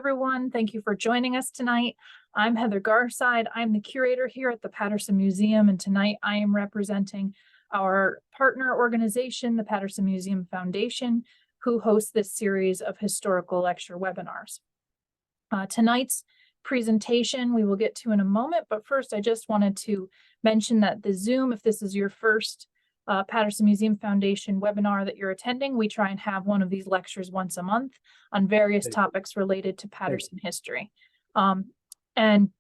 Everyone, thank you for joining us tonight. I'm Heather Garside. I'm the curator here at the Paterson Museum, and tonight I am representing our partner organization, the Paterson Museum Foundation, who hosts this series of historical lecture webinars. Tonight's presentation we will get to in a moment, but first I just wanted to mention that the Zoom, if this is your first Paterson Museum Foundation webinar that you're attending, we try and have one of these lectures once a month on various topics related to Paterson history. And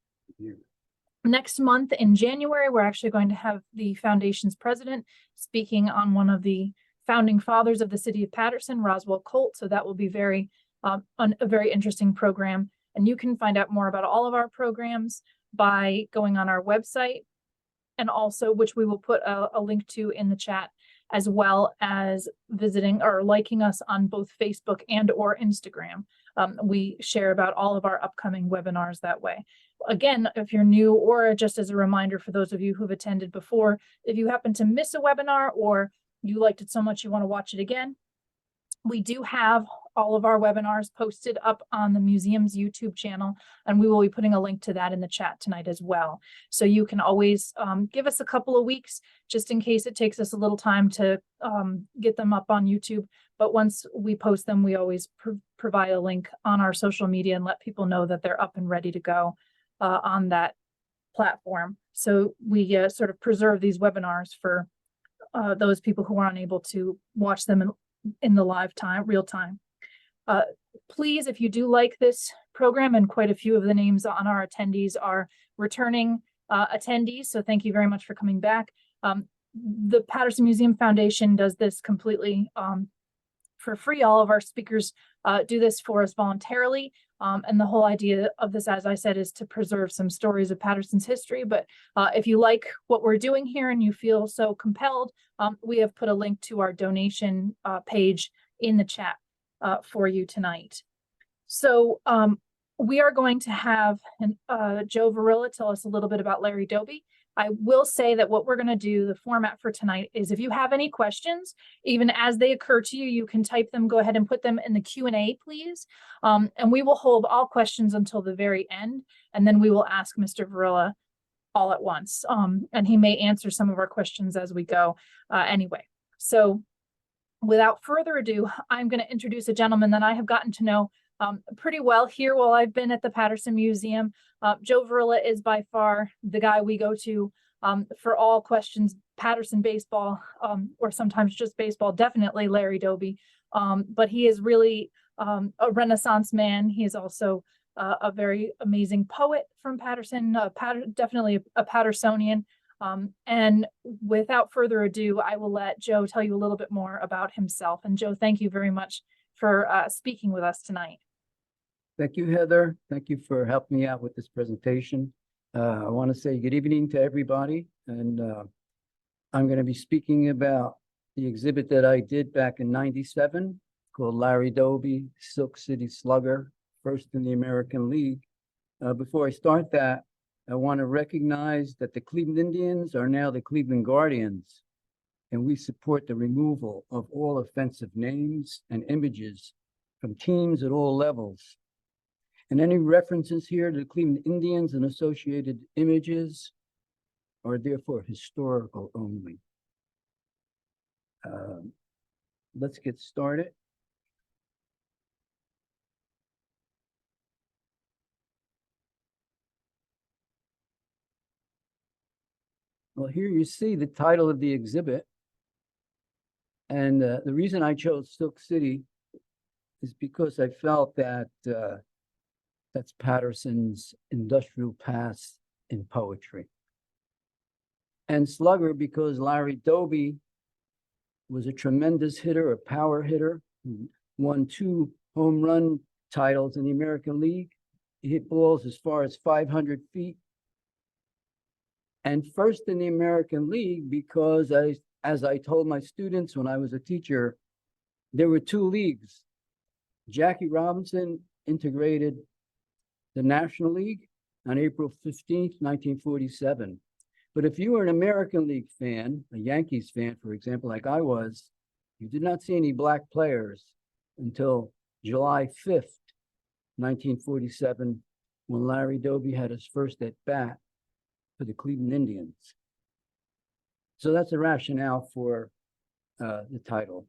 next month in January, we're actually going to have the foundation's president speaking on one of the founding fathers of the city of Paterson, Roswell Colt. So that will be a very interesting program. And you can find out more about all of our programs by going on our website, and also, which we will put a link to in the chat, as well as visiting or liking us on both Facebook and or Instagram. We share about all of our upcoming webinars that way. Again, if you're new, or just as a reminder for those of you who've attended before, if you happen to miss a webinar or you liked it so much you want to watch it again, we do have all of our webinars posted up on the museum's YouTube channel, and we will be putting a link to that in the chat tonight as well. So you can always give us a couple of weeks, just in case it takes us a little time to get them up on YouTube. But once we post them, we always provide a link on our social media and let people know that they're up and ready to go on that platform. So we sort of preserve these webinars for those people who are unable to watch them in the real time. Please, if you do like this program, and quite a few of the names on our attendees are returning attendees, so thank you very much for coming back. The Paterson Museum Foundation does this completely for free. All of our speakers do this for us voluntarily. And the whole idea of this, as I said, is to preserve some stories of Paterson's history. But if you like what we're doing here and you feel so compelled, we have put a link to our donation page in the chat for you tonight. So we are going to have Joe Verilla tell us a little bit about Larry Doby. I will say that what we're going to do, the format for tonight, is if you have any questions, even as they occur to you, you can type them, go ahead and put them in the Q&A, please. And we will hold all questions until the very end, and then we will ask Mr. Verilla all at once. And he may answer some of our questions as we go anyway. So without further ado, I'm going to introduce a gentleman that I have gotten to know pretty well here while I've been at the Paterson Museum. Joe Verilla is by far the guy we go to for all questions Paterson baseball, or sometimes just baseball, definitely Larry Doby. But he is really a Renaissance man. He is also a very amazing poet from Paterson, definitely a Patersonian. And without further ado, I will let Joe tell you a little bit more about himself. And Joe, thank you very much for speaking with us tonight. Thank you, Heather. Thank you for helping me out with this presentation. I want to say good evening to everybody. And I'm going to be speaking about the exhibit that I did back in '97 called Larry Doby, Silk City Slugger, first in the American League. Before I start that, I want to recognize that the Cleveland Indians are now the Cleveland Guardians, and we support the removal of all offensive names and images from teams at all levels. And any references here to the Cleveland Indians and associated images are therefore historical only. Let's get started. Well, here you see the title of the exhibit. And the reason I chose Silk City is because I felt that that's Paterson's industrial past in poetry. And Slugger because Larry Doby was a tremendous hitter, a power hitter, who won 2 home run titles in the American League. He hit balls as far as 500 feet. And first in the American League because, as I told my students when I was a teacher, there were 2 leagues. Jackie Robinson integrated the National League on April 15th, 1947. But if you were an American League fan, a Yankees fan, for example, like I was, you did not see any black players until July 5th, 1947, when Larry Doby had his first at bat for the Cleveland Indians. So that's the rationale for the title.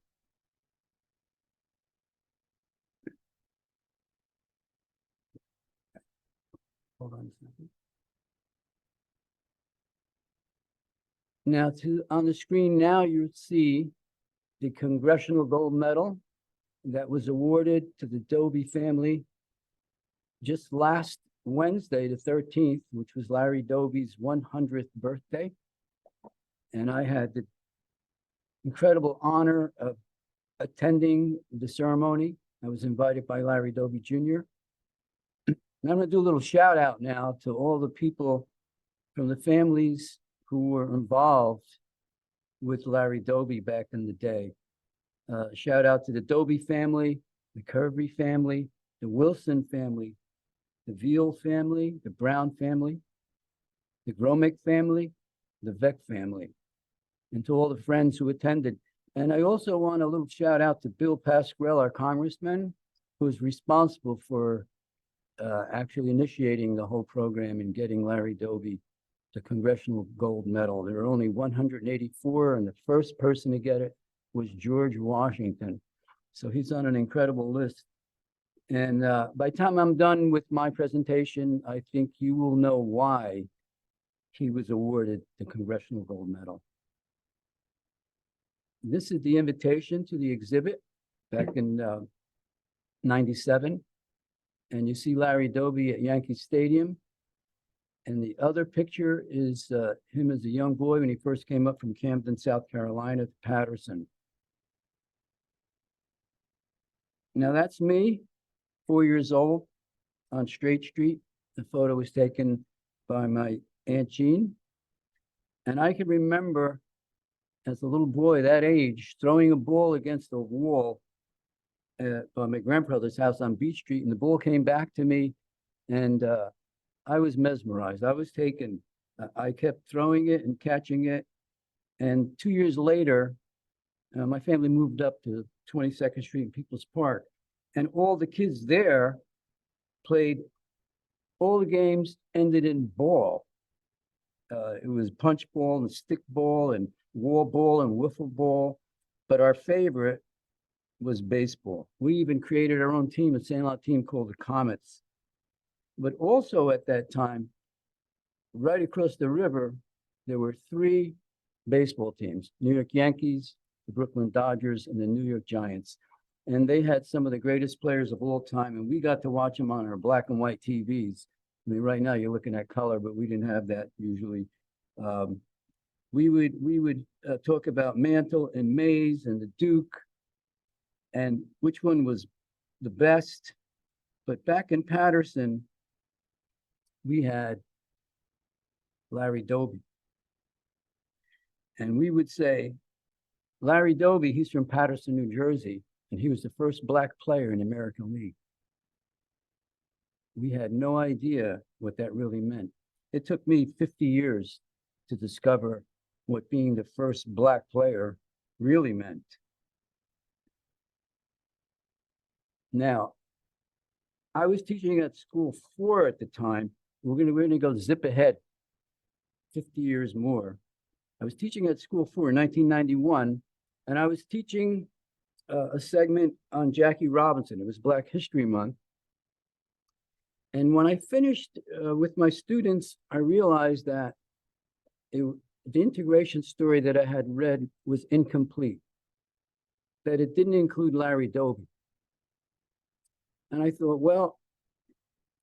Hold on a second. Now, on the screen now, you see the Congressional Gold Medal that was awarded to the Doby family just last Wednesday, the 13th, which was Larry Doby's 100th birthday. And I had the incredible honor of attending the ceremony. I was invited by Larry Doby Jr. And I'm going to do a little shout out now to all the people from the families who were involved with Larry Doby back in the day. Shout out to the Doby family, the Kirby family, the Wilson family, the Veal family, the Brown family, the Gromick family, the Beck family, and to all the friends who attended. And I also want a little shout out to Bill Pasquale, our congressman, who was responsible for actually initiating the whole program and getting Larry Doby the Congressional Gold Medal. There were only 184, and the first person to get it was George Washington. So he's on an incredible list. And by the time I'm done with my presentation, I think you will know why he was awarded the Congressional Gold Medal. This is the invitation to the exhibit back in '97. And you see Larry Doby at Yankee Stadium. And the other picture is him as a young boy when he first came up from Camden, South Carolina to Paterson. Now that's me, 4 years old, on Straight Street. The photo was taken by my Aunt Jean. And I can remember as a little boy that age, throwing a ball against a wall by my grandfather's house on Beach Street, and the ball came back to me, and I was mesmerized. I was taken. I kept throwing it and catching it. And 2 years later, my family moved up to 22nd Street in People's Park. And all the kids there played, all the games ended in ball. It was punch ball and stick ball and wall ball and wiffle ball. But our favorite was baseball. We even created our own team, a Sandlot team called the Comets. But also at that time, right across the river, there were 3 baseball teams: New York Yankees, the Brooklyn Dodgers, and the New York Giants. And they had some of the greatest players of all time, and we got to watch them on our black and white TVs. I mean, right now you're looking at color, but we didn't have that usually. We would talk about Mantle and Mays and the Duke, and which one was the best. But back in Paterson, we had Larry Doby. And we would say, Larry Doby, he's from Paterson, New Jersey, and he was the first Black player in the American League. We had no idea what that really meant. It took me 50 years to discover what being the first Black player really meant. Now, I was teaching at school 4 at the time. We're gonna go zip ahead 50 years more. I was teaching at school 4 in 1991, and I was teaching a segment on Jackie Robinson. It was Black History Month. And when I finished with my students, I realized that the integration story that I had read was incomplete, that it didn't include Larry Doby. And I thought, well,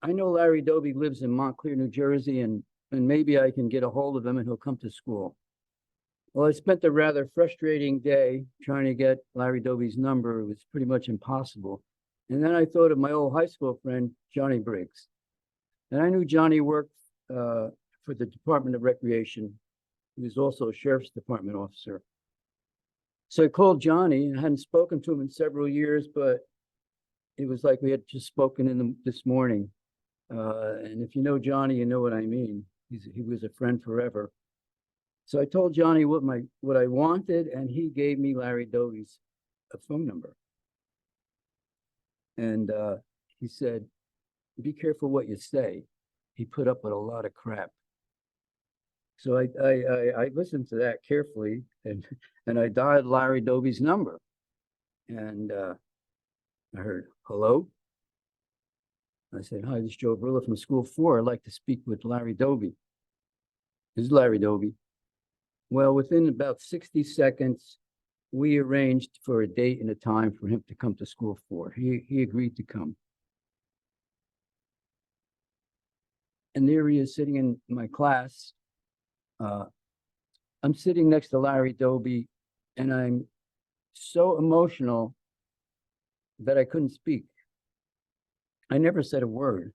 I know Larry Doby lives in Montclair, New Jersey, and maybe I can get a hold of him and he'll come to school. Well, I spent a rather frustrating day trying to get Larry Doby's number. It was pretty much impossible. And then I thought of my old high school friend, Johnny Briggs. And I knew Johnny worked for the Department of Recreation. He was also a Sheriff's Department officer. So I called Johnny, and I hadn't spoken to him in several years, but it was like we had just spoken this morning. And if you know Johnny, you know what I mean. He was a friend forever. So I told Johnny what I wanted, and he gave me Larry Doby's phone number. And he said, be careful what you say. He put up with a lot of crap. So I listened to that carefully, and I dialed Larry Doby's number. And I heard, hello? I said, hi, this is Joe Verilla from School 4. I'd like to speak with Larry Doby. This is Larry Doby. Well, within about 60 seconds, we arranged for a date and a time for him to come to School 4. He agreed to come. And there he is sitting in my class. I'm sitting next to Larry Doby, and I'm so emotional that I couldn't speak. I never said a word.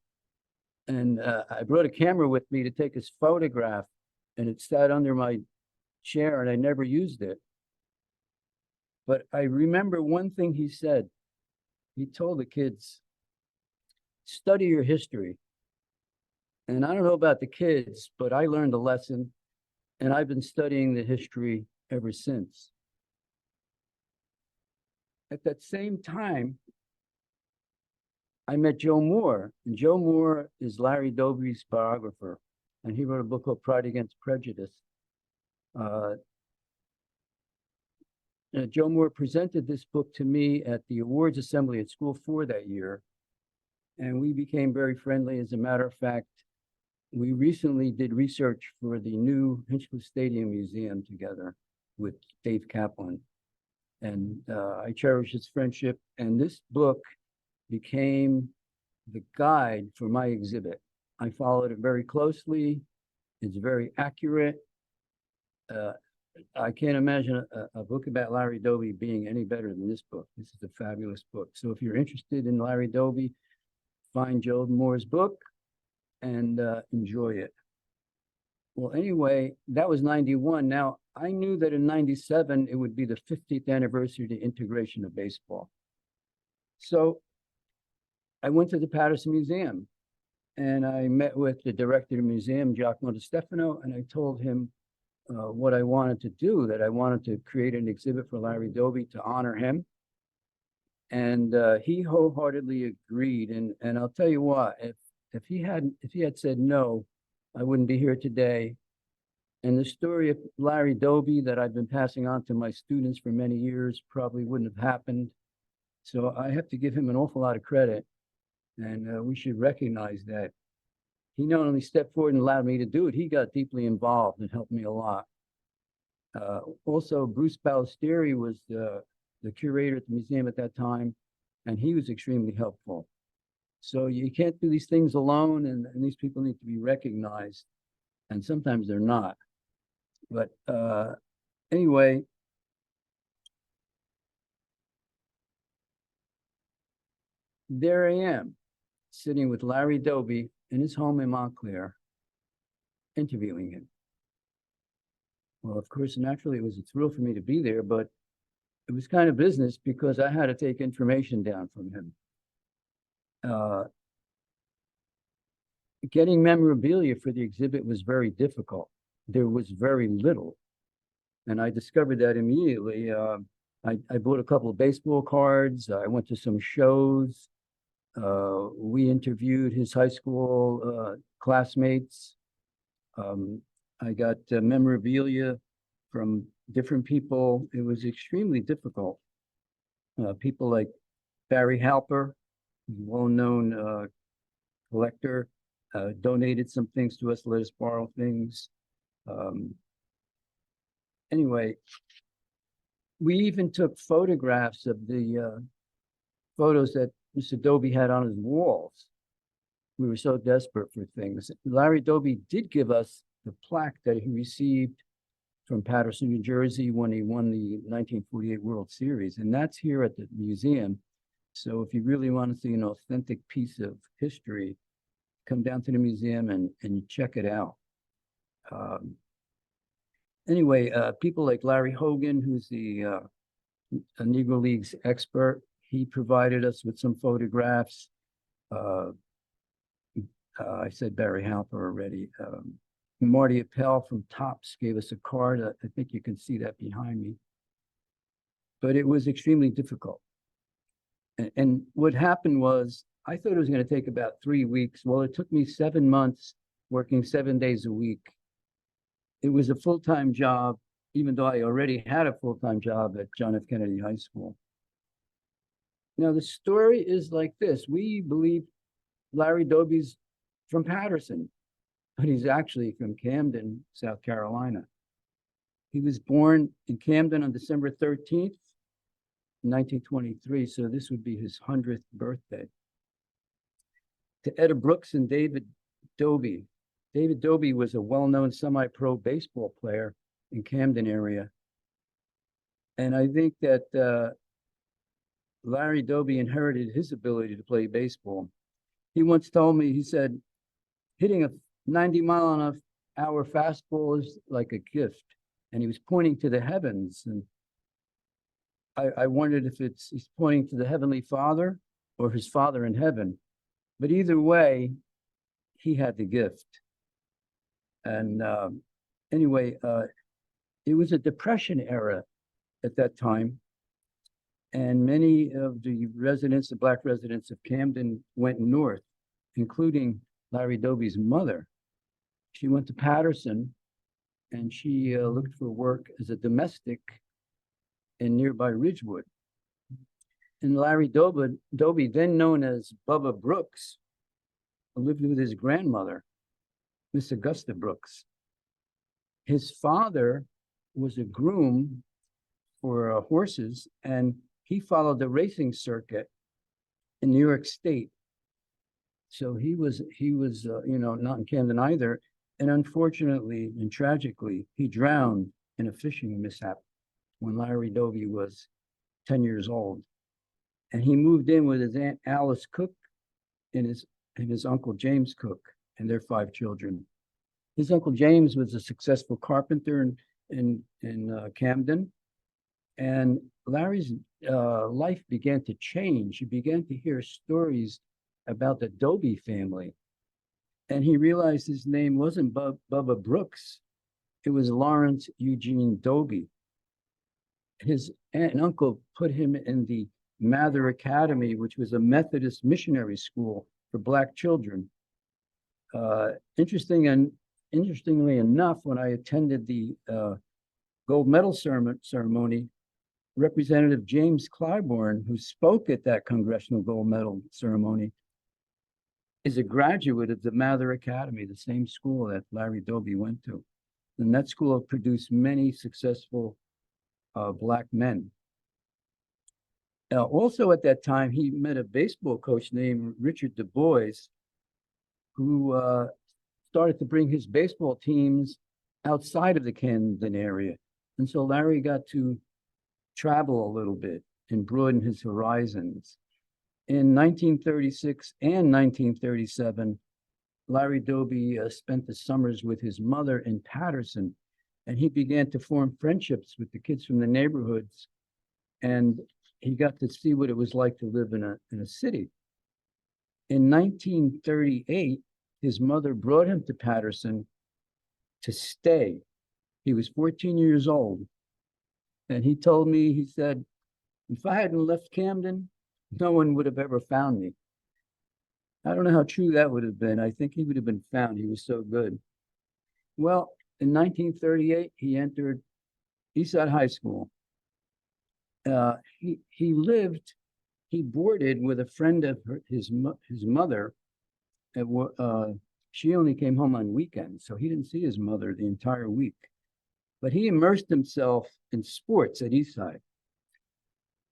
And I brought a camera with me to take his photograph, and it sat under my chair, and I never used it. But I remember one thing he said. He told the kids, study your history. And I don't know about the kids, but I learned a lesson, and I've been studying the history ever since. At that same time, I met Joe Moore, and Joe Moore is Larry Doby's biographer, and he wrote a book called Pride Against Prejudice. Joe Moore presented this book to me at the awards assembly at School 4 that year, and we became very friendly. As a matter of fact, we recently did research for the new Hinchcliffe Stadium Museum together with Dave Kaplan. And I cherish his friendship. And this book became the guide for my exhibit. I followed it very closely. It's very accurate. I can't imagine a book about Larry Doby being any better than this book. This is a fabulous book. So if you're interested in Larry Doby, find Joe Moore's book and enjoy it. Well, anyway, that was 91. Now, I knew that in 97, it would be the 50th anniversary of the integration of baseball. So I went to the Paterson Museum, and I met with the director of the museum, Giacomo Di Stefano, and I told him what I wanted to do, that I wanted to create an exhibit for Larry Doby to honor him. And he wholeheartedly agreed. And I'll tell you what, if he had said no, I wouldn't be here today. And the story of Larry Doby that I've been passing on to my students for many years probably wouldn't have happened. So I have to give him an awful lot of credit. And we should recognize that. He not only stepped forward and allowed me to do it, he got deeply involved and helped me a lot. Also, Bruce Ballestieri was the curator at the museum at that time, and he was extremely helpful. So you can't do these things alone, and these people need to be recognized, and sometimes they're not. But anyway, there I am, sitting with Larry Doby in his home in Montclair, interviewing him. Well, of course, naturally, it was a thrill for me to be there, but it was kind of business because I had to take information down from him. Getting memorabilia for the exhibit was very difficult. There was very little. And I discovered that immediately. I bought a couple of baseball cards. I went to some shows. We interviewed his high school classmates. I got memorabilia from different people. It was extremely difficult. People like Barry Halper, well-known collector, donated some things to us, let us borrow things. Anyway, we even took photographs of the photos that Mr. Doby had on his walls. We were so desperate for things. Larry Doby did give us the plaque that he received from Paterson, New Jersey, when he won the 1948 World Series, and that's here at the museum. So if you really want to see an authentic piece of history, come down to the museum and check it out. Anyway, people like Larry Hogan, who's the Negro Leagues expert, he provided us with some photographs. I said Barry Halper already. Marty Appel from Topps gave us a card. I think you can see that behind me. But it was extremely difficult. And what happened was I thought it was going to take about 3 weeks. Well, it took me 7 months working 7 days a week. It was a full-time job, even though I already had a full-time job at John F. Kennedy High School. Now, the story is like this. We believe Larry Doby's from Paterson, but he's actually from Camden, South Carolina. He was born in Camden on December 13th, 1923, so this would be his 100th birthday. To Etta Brooks and David Doby. David Doby was a well-known semi-pro baseball player in Camden area. And I think that Larry Doby inherited his ability to play baseball. He once told me, he said, hitting a 90-mile-an-hour fastball is like a gift. And he was pointing to the heavens. And I wondered if he's pointing to the Heavenly Father or his Father in heaven. But either way, he had the gift. And anyway, it was a Depression era at that time. And many of the residents, the Black residents of Camden, went north, including Larry Doby's mother. She went to Paterson, and she looked for work as a domestic in nearby Ridgewood. And Larry Doby, then known as Bubba Brooks, lived with his grandmother, Miss Augusta Brooks. His father was a groom for horses, and he followed the racing circuit in New York State. So he was not in Camden either. And unfortunately and tragically, he drowned in a fishing mishap when Larry Doby was 10 years old. And he moved in with his Aunt Alice Cook and his Uncle James Cook and their 5 children. His Uncle James was a successful carpenter in Camden. And Larry's life began to change. He began to hear stories about the Doby family. And he realized his name wasn't Bubba Brooks. It was Lawrence Eugene Doby. His aunt and uncle put him in the Mather Academy, which was a Methodist missionary school for Black children. Interestingly enough, when I attended the gold medal ceremony, Representative James Clybourne, who spoke at that Congressional Gold Medal ceremony, is a graduate of the Mather Academy, the same school that Larry Doby went to. And that school produced many successful Black men. Also at that time, he met a baseball coach named Richard Du Bois, who started to bring his baseball teams outside of the Camden area. And so Larry got to travel a little bit and broaden his horizons. In 1936 and 1937, Larry Doby spent the summers with his mother in Paterson, and he began to form friendships with the kids from the neighborhoods, and he got to see what it was like to live in a city. In 1938, his mother brought him to Paterson to stay. He was 14 years old, and he told me, he said, if I hadn't left Camden, no one would have ever found me. I don't know how true that would have been. I think he would have been found. He was so good. Well, in 1938, he entered Eastside High School. He boarded with a friend of his mother. She only came home on weekends, so he didn't see his mother the entire week. But he immersed himself in sports at Eastside.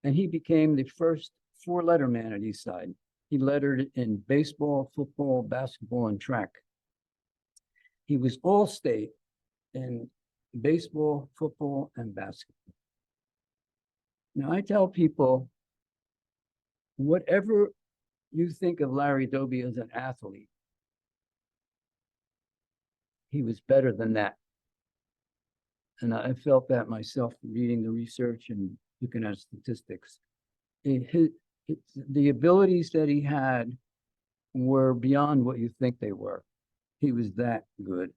And he became the first 4-letter man at Eastside. He lettered in baseball, football, basketball, and track. He was all-state in baseball, football, and basketball. Now, I tell people, whatever you think of Larry Doby as an athlete, he was better than that. And I felt that myself reading the research and looking at statistics. The abilities that he had were beyond what you think they were. He was that good.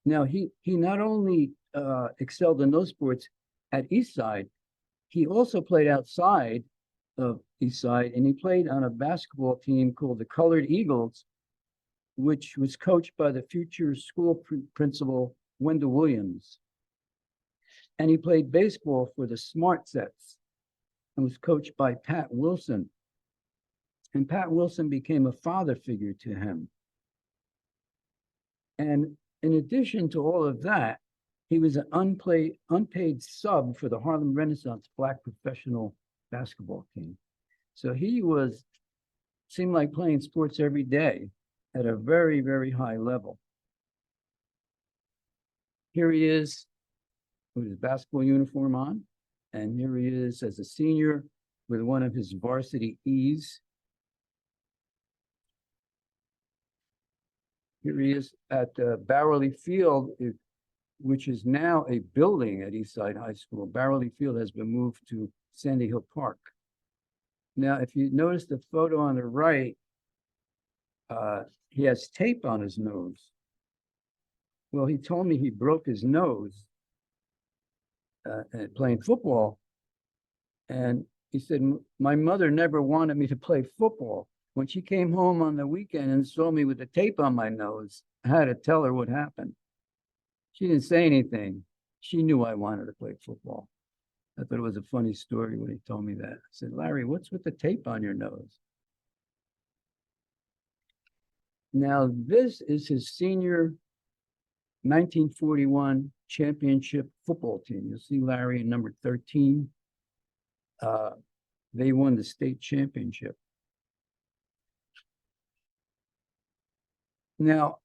Now, he not only excelled in those sports at Eastside, he also played outside of Eastside, and he played on a basketball team called the Colored Eagles, which was coached by the future school principal, Wendell Williams. And he played baseball for the Smart Sets and was coached by Pat Wilson. And Pat Wilson became a father figure to him. And in addition to all of that, he was an unpaid sub for the Harlem Renaissance Black professional basketball team. So he seemed like playing sports every day at a very, very high level. Here he is with his basketball uniform on, and here he is as a senior with one of his varsity E's. Here he is at Barrowley Field, which is now a building at Eastside High School. Barrowley Field has been moved to Sandy Hill Park. Now, if you notice the photo on the right, he has tape on his nose. Well, he told me he broke his nose playing football. And he said, my mother never wanted me to play football. When she came home on the weekend and saw me with the tape on my nose, I had to tell her what happened. She didn't say anything. She knew I wanted to play football. I thought it was a funny story when he told me that. I said, Larry, what's with the tape on your nose? Now, this is his senior 1941 championship football team. You'll see Larry in number 13. They won the state championship. Now,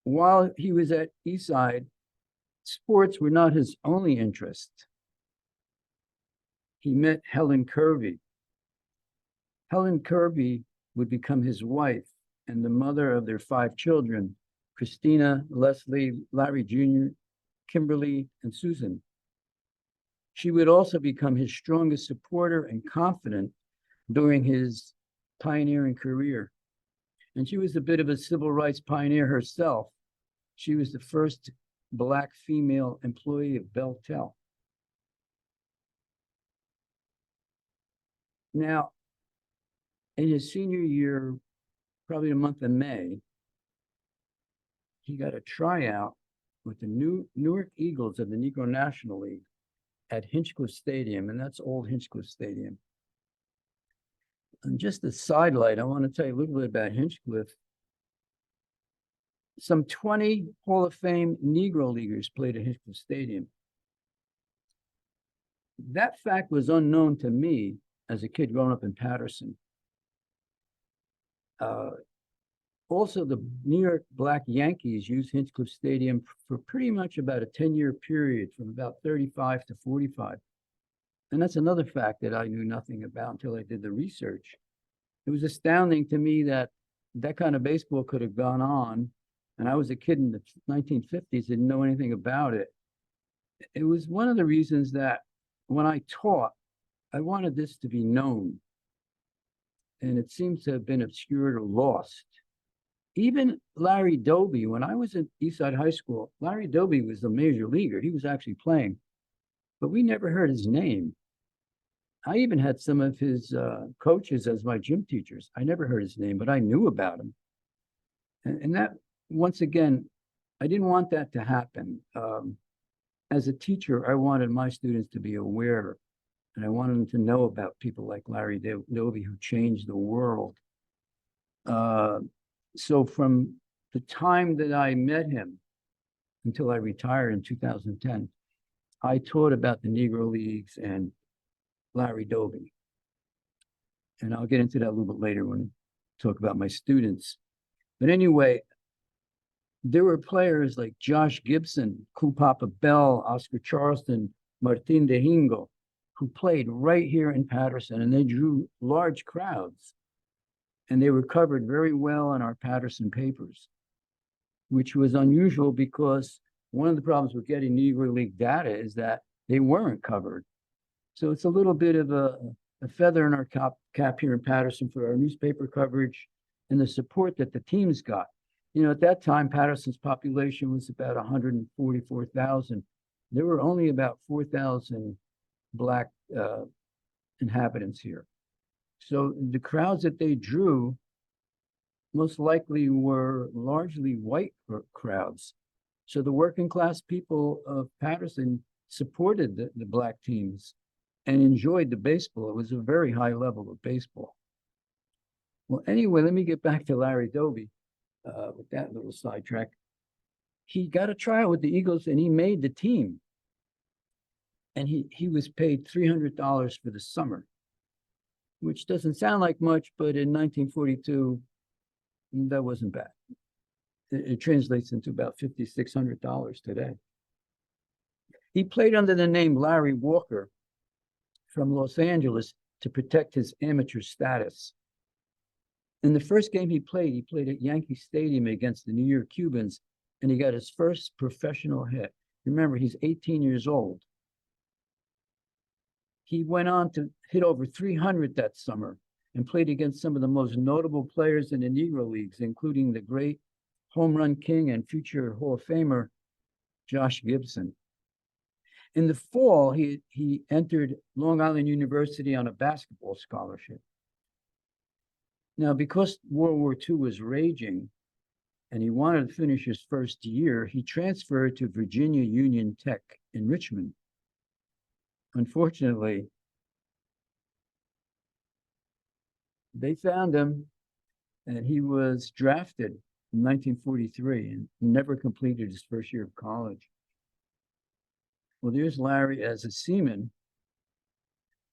while he was at Eastside, sports were not his only interest. He met Helen Kirby. Helen Kirby would become his wife and the mother of their 5 children, Christina, Leslie, Larry Jr., Kimberly, and Susan. She would also become his strongest supporter and confidant during his pioneering career. And she was a bit of a civil rights pioneer herself. She was the first Black female employee of Beltel. Now, in his senior year, probably the month of May, he got a tryout with the Newark Eagles of the Negro National League at Hinchcliffe Stadium, and that's old Hinchcliffe Stadium. And just a sidelight, I want to tell you a little bit about Hinchcliffe. Some 20 Hall of Fame Negro Leaguers played at Hinchcliffe Stadium. That fact was unknown to me as a kid growing up in Paterson. Also, the New York Black Yankees used Hinchcliffe Stadium for pretty much about a 10-year period from about 35 to 45. And that's another fact that I knew nothing about until I did the research. It was astounding to me that that kind of baseball could have gone on. And I was a kid in the 1950s, didn't know anything about it. It was one of the reasons that when I taught, I wanted this to be known. And it seems to have been obscured or lost. Even Larry Doby, when I was at Eastside High School, Larry Doby was a major leaguer. He was actually playing, but we never heard his name. I even had some of his coaches as my gym teachers. I never heard his name, but I knew about him. And that, once again, I didn't want that to happen. As a teacher, I wanted my students to be aware, and I wanted them to know about people like Larry Doby who changed the world. So from the time that I met him until I retired in 2010, I taught about the Negro Leagues and Larry Doby. And I'll get into that a little bit later when I talk about my students. But anyway, there were players like Josh Gibson, Cool Papa Bell, Oscar Charleston, Martin DeHingo, who played right here in Paterson, and they drew large crowds. And they were covered very well in our Paterson papers, which was unusual because one of the problems with getting Negro League data is that they weren't covered. So it's a little bit of a feather in our cap here in Paterson for our newspaper coverage and the support that the teams got. You know, at that time, Paterson's population was about 144,000. There were only about 4,000 Black inhabitants here. So the crowds that they drew most likely were largely white crowds. So the working class people of Paterson supported the black teams and enjoyed the baseball. It was a very high level of baseball. Well, anyway, let me get back to Larry Doby with that little sidetrack. He got a tryout with the Eagles and he made the team. And he was paid $300 for the summer, which doesn't sound like much, but in 1942, that wasn't bad. It translates into about $5,600 today. He played under the name Larry Walker from Los Angeles to protect his amateur status. In the first game he played at Yankee Stadium against the New York Cubans, and he got his first professional hit. Remember, he's 18 years old. He went on to hit over 300 that summer and played against some of the most notable players in the Negro Leagues, including the great home run king and future Hall of Famer, Josh Gibson. In the fall, he entered Long Island University on a basketball scholarship. Now, because World War II was raging and he wanted to finish his first year, he transferred to Virginia Union Tech in Richmond. Unfortunately, they found him and he was drafted in 1943 and never completed his first year of college. Well, there's Larry as a seaman.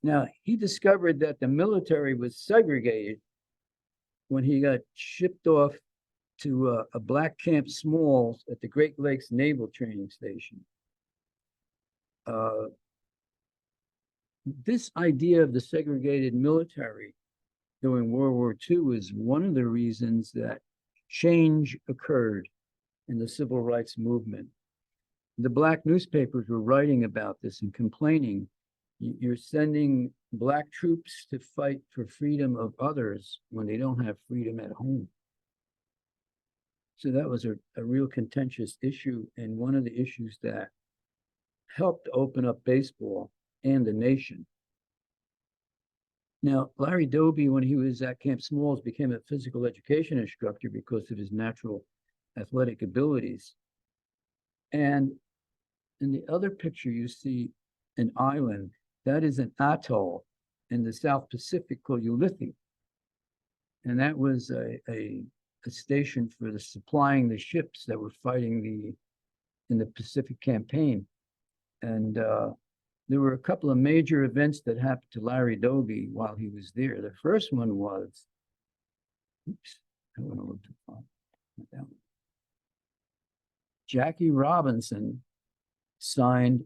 Now, he discovered that the military was segregated when he got shipped off to a black Camp Smalls at the Great Lakes Naval Training Station. This idea of the segregated military during World War II is one of the reasons that change occurred in the civil rights movement. The black newspapers were writing about this and complaining, you're sending black troops to fight for freedom of others when they don't have freedom at home. So that was a real contentious issue, and one of the issues that helped open up baseball and the nation. Now, Larry Doby, when he was at Camp Smalls, became a physical education instructor because of his natural athletic abilities. And in the other picture, you see an island. That is an atoll in the South Pacific called Ulithi. And that was a station for the supplying the ships that were fighting in the Pacific campaign. And there were a couple of major events that happened to Larry Doby while he was there. The first one was, oops, I went a little too far. Jackie Robinson signed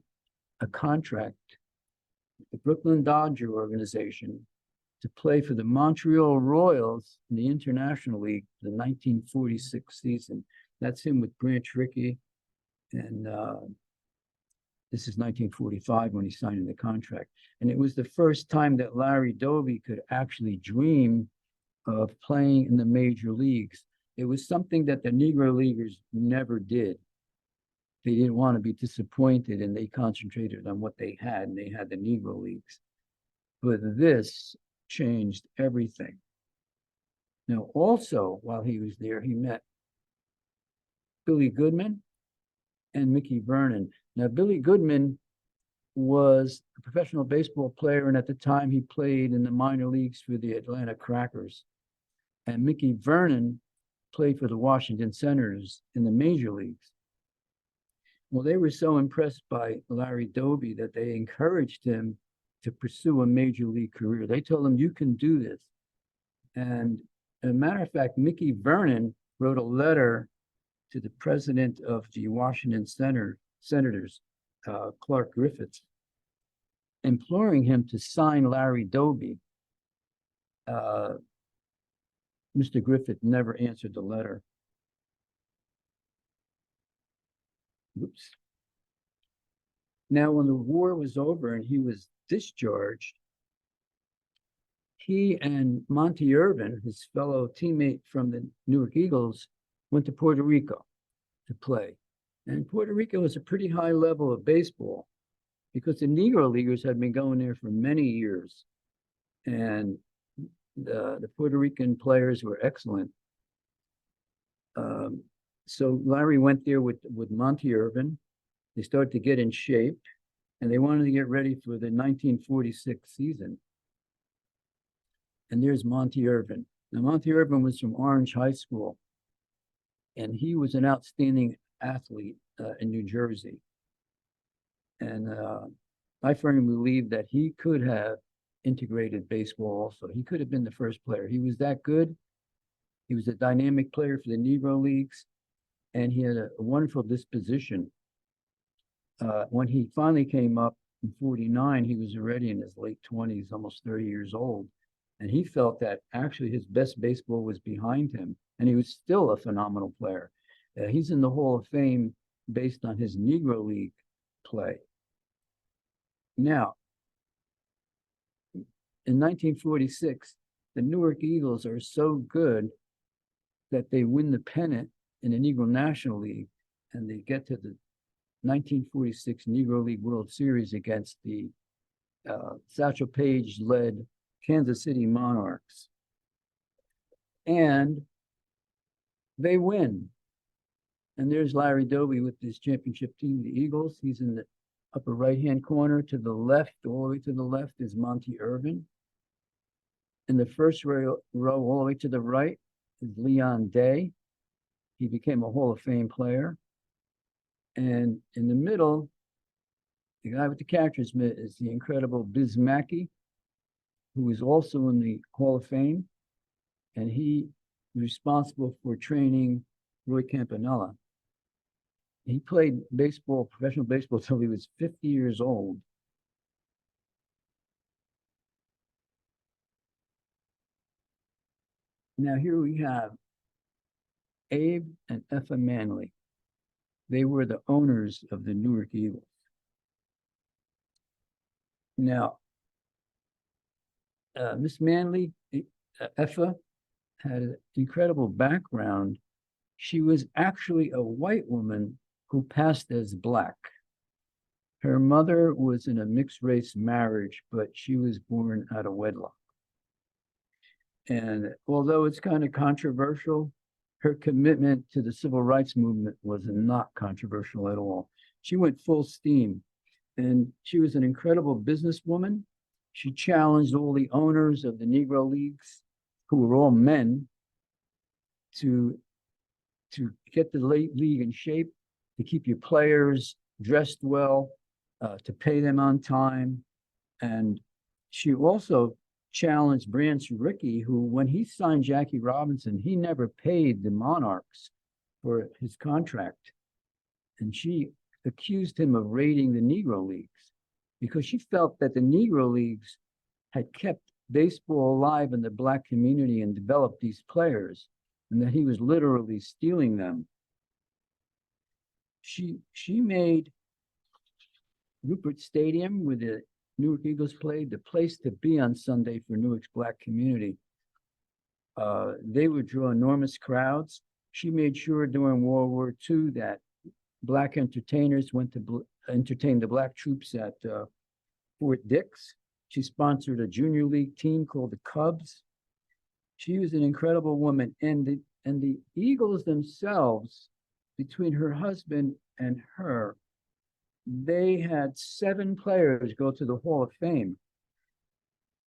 a contract with the Brooklyn Dodger organization to play for the Montreal Royals in the International League, the 1946 season. That's him with Branch Rickey. And this is 1945 when he signed the contract. And it was the first time that Larry Doby could actually dream of playing in the major leagues. It was something that the Negro Leaguers never did. They didn't want to be disappointed, and they concentrated on what they had, and they had the Negro Leagues. But this changed everything. Now, also, while he was there, he met Billy Goodman and Mickey Vernon. Now, Billy Goodman was a professional baseball player, and at the time he played in the minor leagues for the Atlanta Crackers. And Mickey Vernon played for the Washington Senators in the major leagues. Well, they were so impressed by Larry Doby that they encouraged him to pursue a major league career. They told him, you can do this. And as a matter of fact, Mickey Vernon wrote a letter to the president of the Washington Senators, Clark Griffiths, imploring him to sign Larry Doby. Mr. Griffith never answered the letter. Oops. Now, when the war was over and he was discharged, he and Monty Irvin, his fellow teammate from the Newark Eagles, went to Puerto Rico to play. And Puerto Rico was a pretty high level of baseball because the Negro Leaguers had been going there for many years. and the Puerto Rican players were excellent. So Larry went there with Monty Irvin. They started to get in shape, and they wanted to get ready for the 1946 season. And there's Monty Irvin. Now, Monty Irvin was from Orange High School, and he was an outstanding athlete in New Jersey. And I firmly believe that he could have integrated baseball also. He could have been the first player. He was that good. He was a dynamic player for the Negro Leagues, and he had a wonderful disposition. When he finally came up in 49, he was already in his late 20s, almost 30 years old. And he felt that actually his best baseball was behind him, and he was still a phenomenal player. He's in the Hall of Fame based on his Negro League play. Now, in 1946, the Newark Eagles are so good that they win the pennant in the Negro National League, and they get to the 1946 Negro League World Series against the Satchel Paige-led Kansas City Monarchs. And they win. And there's Larry Doby with his championship team, the Eagles. He's in the upper right-hand corner. To the left, all the way to the left, is Monty Irvin. In the first row, all the way to the right, is Leon Day. He became a Hall of Fame player. And in the middle, the guy with the catcher's mitt is the incredible Biz Mackey, who is also in the Hall of Fame. And he was responsible for training Roy Campanella. He played baseball, professional baseball, until he was 50 years old. Now here we have Abe and Effa Manley. They were the owners of the Newark Eagles. Now, Miss Manley, Effa, had an incredible background. She was actually a white woman who passed as black. Her mother was in a mixed race marriage, but she was born out of wedlock. And although it's kind of controversial, her commitment to the civil rights movement was not controversial at all. She went full steam, and she was an incredible businesswoman. She challenged all the owners of the Negro Leagues, who were all men, to get the league in shape, to keep your players dressed well, to pay them on time. And she also challenged Branch Rickey, who, when he signed Jackie Robinson, he never paid the Monarchs for his contract. And she accused him of raiding the Negro Leagues because she felt that the Negro Leagues had kept baseball alive in the black community and developed these players, and that he was literally stealing them. She made Rupert Stadium, where the Newark Eagles played, the place to be on Sunday for Newark's black community. They would draw enormous crowds. She made sure during World War II that black entertainers went to entertain the black troops at Fort Dix. She sponsored a junior league team called the Cubs. She was an incredible woman. And the Eagles themselves, between her husband and her, they had 7 players go to the Hall of Fame.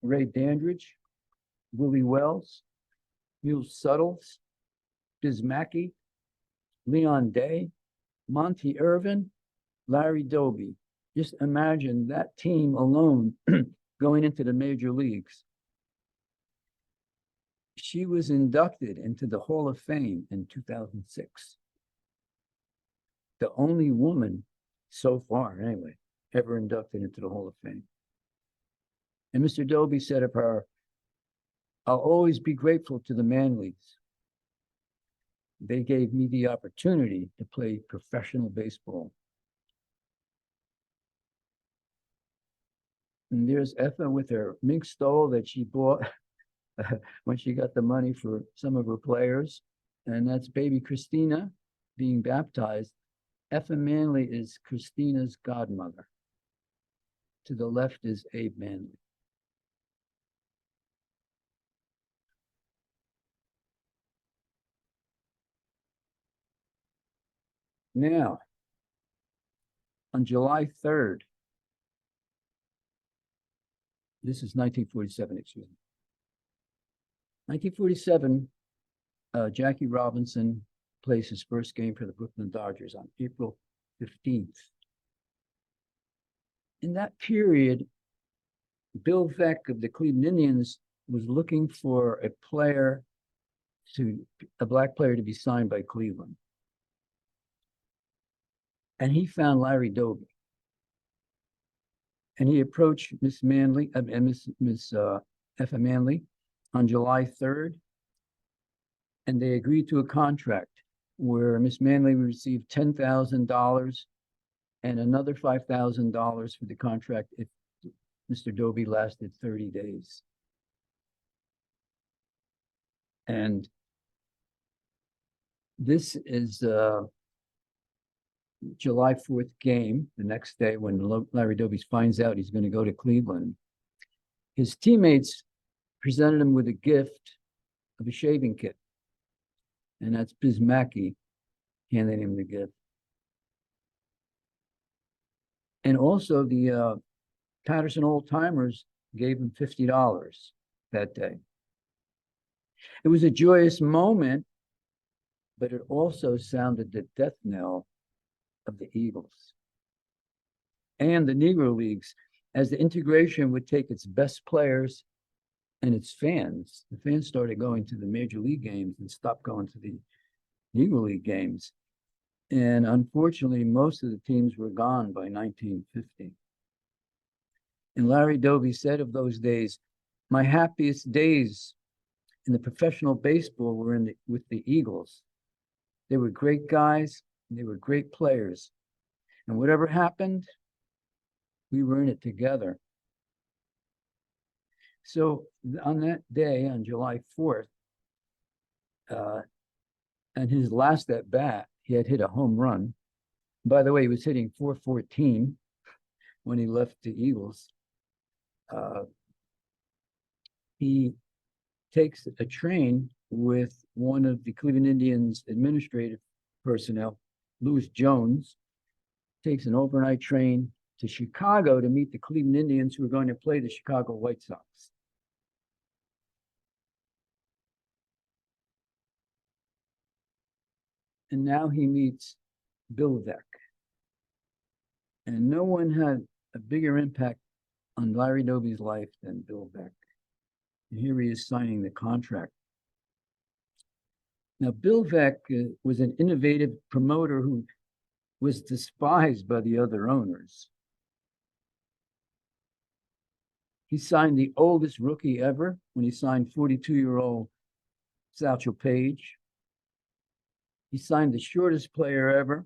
Ray Dandridge, Willie Wells, Mule Suttles, Biz Mackey, Leon Day, Monty Irvin, Larry Doby. Just imagine that team alone going into the major leagues. She was inducted into the Hall of Fame in 2006. The only woman so far, anyway, ever inducted into the Hall of Fame. And Mr. Doby said of her, "I'll always be grateful to the Manleys. They gave me the opportunity to play professional baseball." And there's Effa with her mink stole that she bought when she got the money for some of her players. And that's baby Christina being baptized. Effa Manley is Christina's godmother. To the left is Abe Manley. Now, on July 3rd, this is 1947, excuse me. 1947, Jackie Robinson plays his first game for the Brooklyn Dodgers on April 15th. In that period, Bill Veeck of the Cleveland Indians was looking for a black player to be signed by Cleveland. And he found Larry Doby. And he approached Miss Effa Manley on July 3rd. And they agreed to a contract where Miss Manley would receive $10,000 and another $5,000 for the contract if Mr. Doby lasted 30 days. And this is July 4th game, the next day when Larry Doby finds out he's going to go to Cleveland. His teammates presented him with a gift of a shaving kit. And that's Biz Mackey handing him the gift. And also the Paterson Old Timers gave him $50 that day. It was a joyous moment, but it also sounded the death knell of the Eagles and the Negro Leagues, as the integration would take its best players and its fans. The fans started going to the Major League games and stopped going to the Negro League games. And unfortunately, most of the teams were gone by 1950. And Larry Doby said of those days, "My happiest days in the professional baseball were with the Eagles. They were great guys, and they were great players. And whatever happened, we were in it together." So on that day, on July 4th, and his last at bat, he had hit a home run. By the way, he was hitting .414 when he left the Eagles. He takes a train with one of the Cleveland Indians administrative personnel, Louis Jones, takes an overnight train to Chicago to meet the Cleveland Indians who are going to play the Chicago White Sox. And now he meets Bill Veeck. And no one had a bigger impact on Larry Doby's life than Bill Veeck. And here he is signing the contract. Now, Bill Veeck was an innovative promoter who was despised by the other owners. He signed the oldest rookie ever when he signed 42-year-old Satchel Paige. He signed the shortest player ever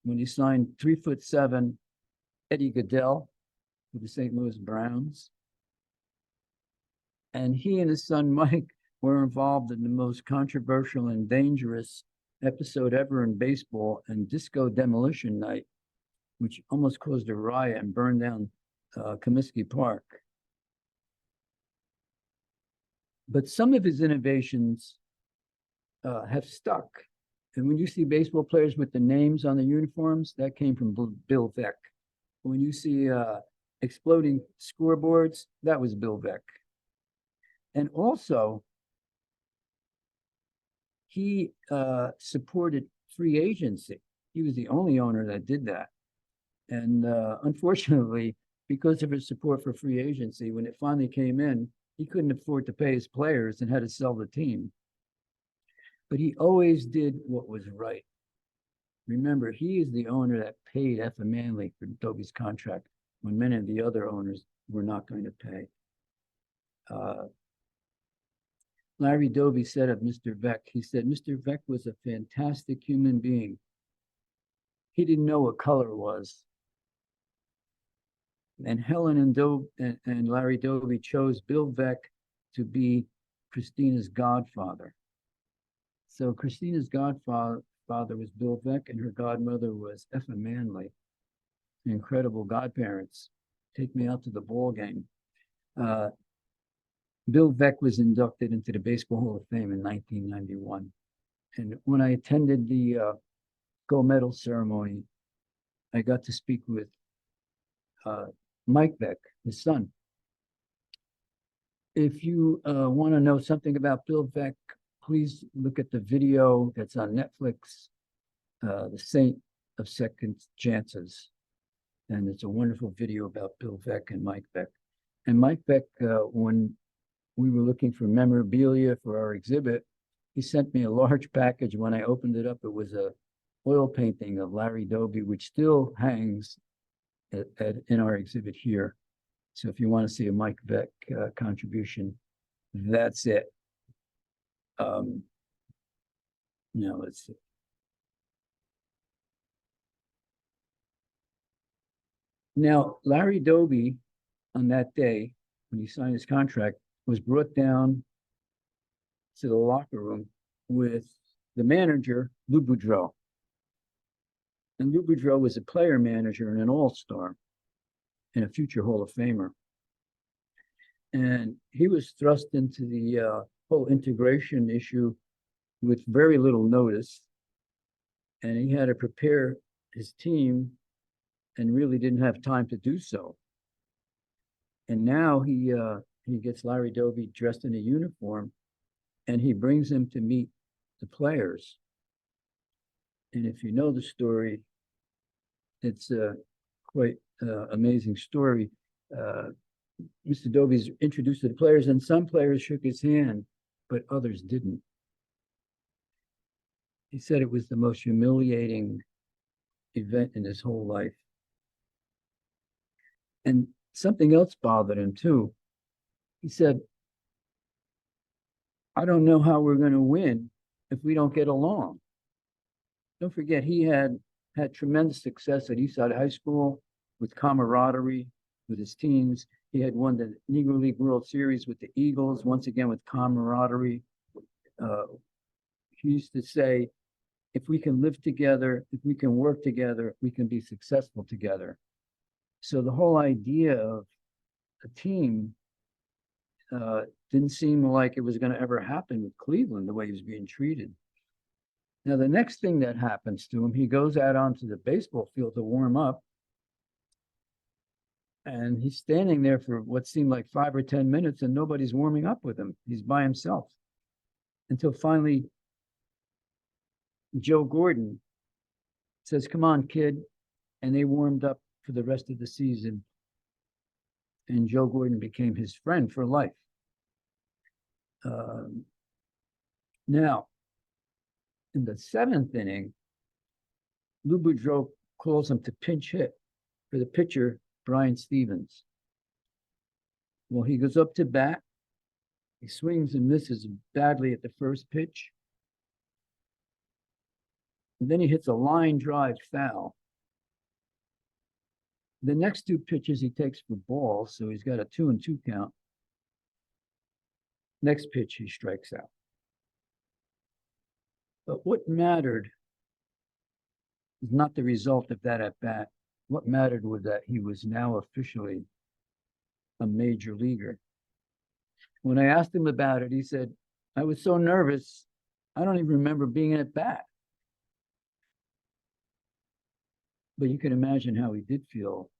when he signed 3'7" Eddie Goodell with the St. Louis Browns. And he and his son Mike were involved in the most controversial and dangerous episode ever in baseball, and Disco Demolition Night, which almost caused a riot and burned down Comiskey Park. But some of his innovations have stuck. And when you see baseball players with the names on the uniforms, that came from Bill Veeck. When you see exploding scoreboards, that was Bill Veeck. And also, he supported free agency. He was the only owner that did that. And unfortunately, because of his support for free agency, when it finally came in, he couldn't afford to pay his players and had to sell the team. But he always did what was right. Remember, he is the owner that paid Effa Manley for Doby's contract when many of the other owners were not going to pay. Larry Doby said of Mr. Veeck, he said, "Mr. Veeck was a fantastic human being. He didn't know what color was." And Helen and Larry Doby chose Bill Veeck to be Christina's godfather. So Christina's godfather was Bill Veeck, and her godmother was Effa Manley. Incredible godparents. Take me out to the ball game. Bill Veeck was inducted into the Baseball Hall of Fame in 1991. And when I attended the gold medal ceremony, I got to speak with Mike Beck, his son. If you want to know something about Bill Beck, please look at the video that's on Netflix, The Saint of Second Chances. And it's a wonderful video about Bill Beck and Mike Beck. And Mike Beck, when we were looking for memorabilia for our exhibit, he sent me a large package. When I opened it up, it was a oil painting of Larry Doby, which still hangs in our exhibit here. So if you want to see a Mike Beck contribution, that's it. Now let's see. Now, Larry Doby, on that day, when he signed his contract, was brought down to the locker room with the manager, Lou Boudreau. And Lou Boudreau was a player manager and an all-star and a future Hall of Famer. And he was thrust into the whole integration issue with very little notice. And he had to prepare his team and really didn't have time to do so. And now he gets Larry Doby dressed in a uniform and he brings him to meet the players. And if you know the story, it's a quite amazing story. Mr. Doby's introduced to the players, and some players shook his hand, but others didn't. He said it was the most humiliating event in his whole life. And something else bothered him too. He said, I don't know how we're going to win if we don't get along. Don't forget, he had tremendous success at Eastside High School with camaraderie with his teams. He had won the Negro League World Series with the Eagles, once again with camaraderie. He used to say, if we can live together, if we can work together, we can be successful together. So the whole idea of a team didn't seem like it was going to ever happen with Cleveland, the way he was being treated. Now, the next thing that happens to him, he goes out onto the baseball field to warm up. And he's standing there for what seemed like 5 or 10 minutes, and nobody's warming up with him. He's by himself. Until finally, Joe Gordon says, come on, kid. And they warmed up for the rest of the season. And Joe Gordon became his friend for life. Now, in the 7th inning, Lou Boudreau calls him to pinch hit for the pitcher, Brian Stevens. Well, he goes up to bat. He swings and misses badly at the first pitch. And then he hits a line drive foul. The next 2 pitches he takes for balls, so he's got a 2-2 count. Next pitch, he strikes out. But what mattered is not the result of that at bat. What mattered was that he was now officially a major leaguer. When I asked him about it, he said, I was so nervous, I don't even remember being at bat. But you can imagine how he did feel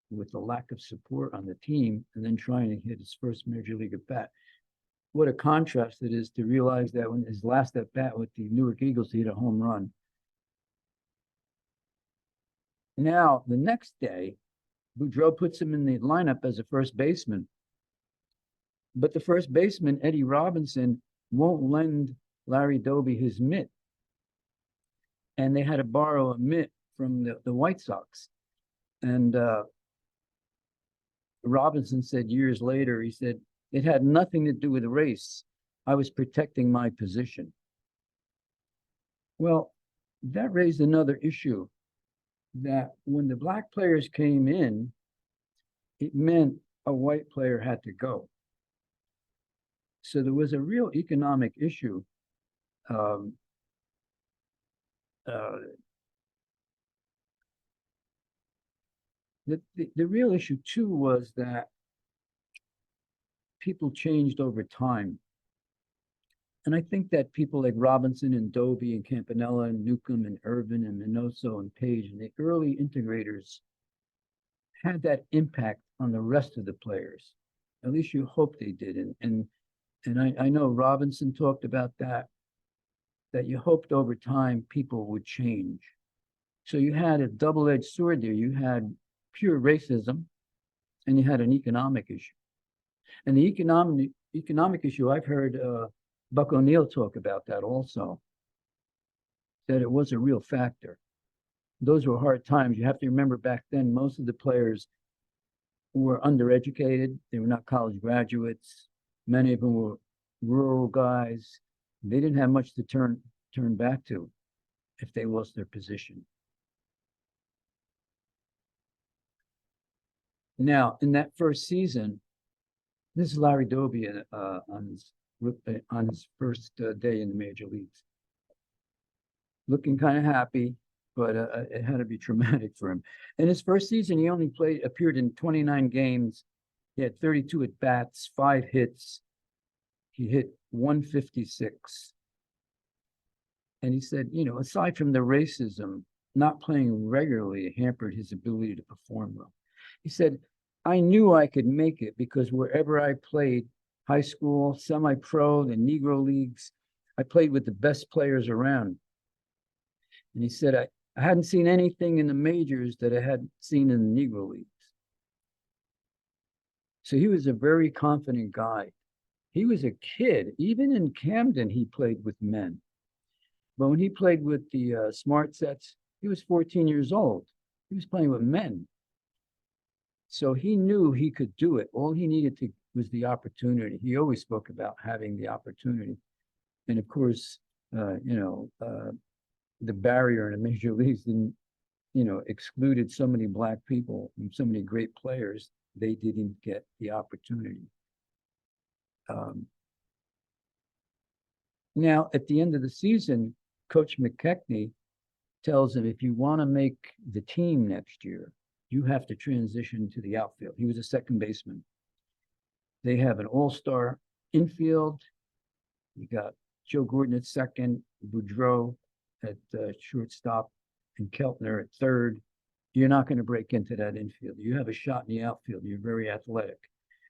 with the lack of support on the team and then trying to hit his first major league at bat. What a contrast it is to realize that when his last at bat with the Newark Eagles, he hit a home run. Now, the next day, Boudreau puts him in the lineup as a first baseman. But the first baseman, Eddie Robinson, won't lend Larry Doby his mitt. And they had to borrow a mitt from the White Sox. And Robinson said years later, he said, it had nothing to do with the race. I was protecting my position. Well, that raised another issue, that when the black players came in, it meant a white player had to go. So there was a real economic issue. The real issue too was that people changed over time. And I think that people like Robinson and Doby and Campanella and Newcomb and Irvin and Minoso and Page and the early integrators had that impact on the rest of the players. At least you hope they did. And I know Robinson talked about that you hoped over time people would change. So you had a double-edged sword there. You had pure racism and you had an economic issue. And the economic issue, I've heard Buck O'Neill talk about that also, that it was a real factor. Those were hard times. You have to remember back then, most of the players were undereducated. They were not college graduates. Many of them were rural guys. They didn't have much to turn back to if they lost their position. Now, in that first season, this is Larry Doby on his first day in the major leagues. Looking kind of happy, but it had to be traumatic for him. In his first season, he only appeared in 29 games. He had 32 at bats, 5 hits. He hit 156. And he said, you know, aside from the racism, not playing regularly hampered his ability to perform well. He said, I knew I could make it because wherever I played, high school, semi-pro, the Negro Leagues, I played with the best players around. And he said, I hadn't seen anything in the majors that I hadn't seen in the Negro Leagues. So he was a very confident guy. He was a kid. Even in Camden, he played with men. But when he played with the smart sets, he was 14 years old. He was playing with men. So he knew he could do it. All he needed was the opportunity. He always spoke about having the opportunity. And of course, the barrier in the major leagues didn't, excluded so many Black people and so many great players. They didn't get the opportunity. Now, at the end of the season, Coach McKechnie tells him, if you want to make the team next year, you have to transition to the outfield. He was a second baseman. They have an all-star infield. You got Joe Gordon at second, Boudreau at shortstop, and Keltner at third. You're not going to break into that infield. You have a shot in the outfield. You're very athletic.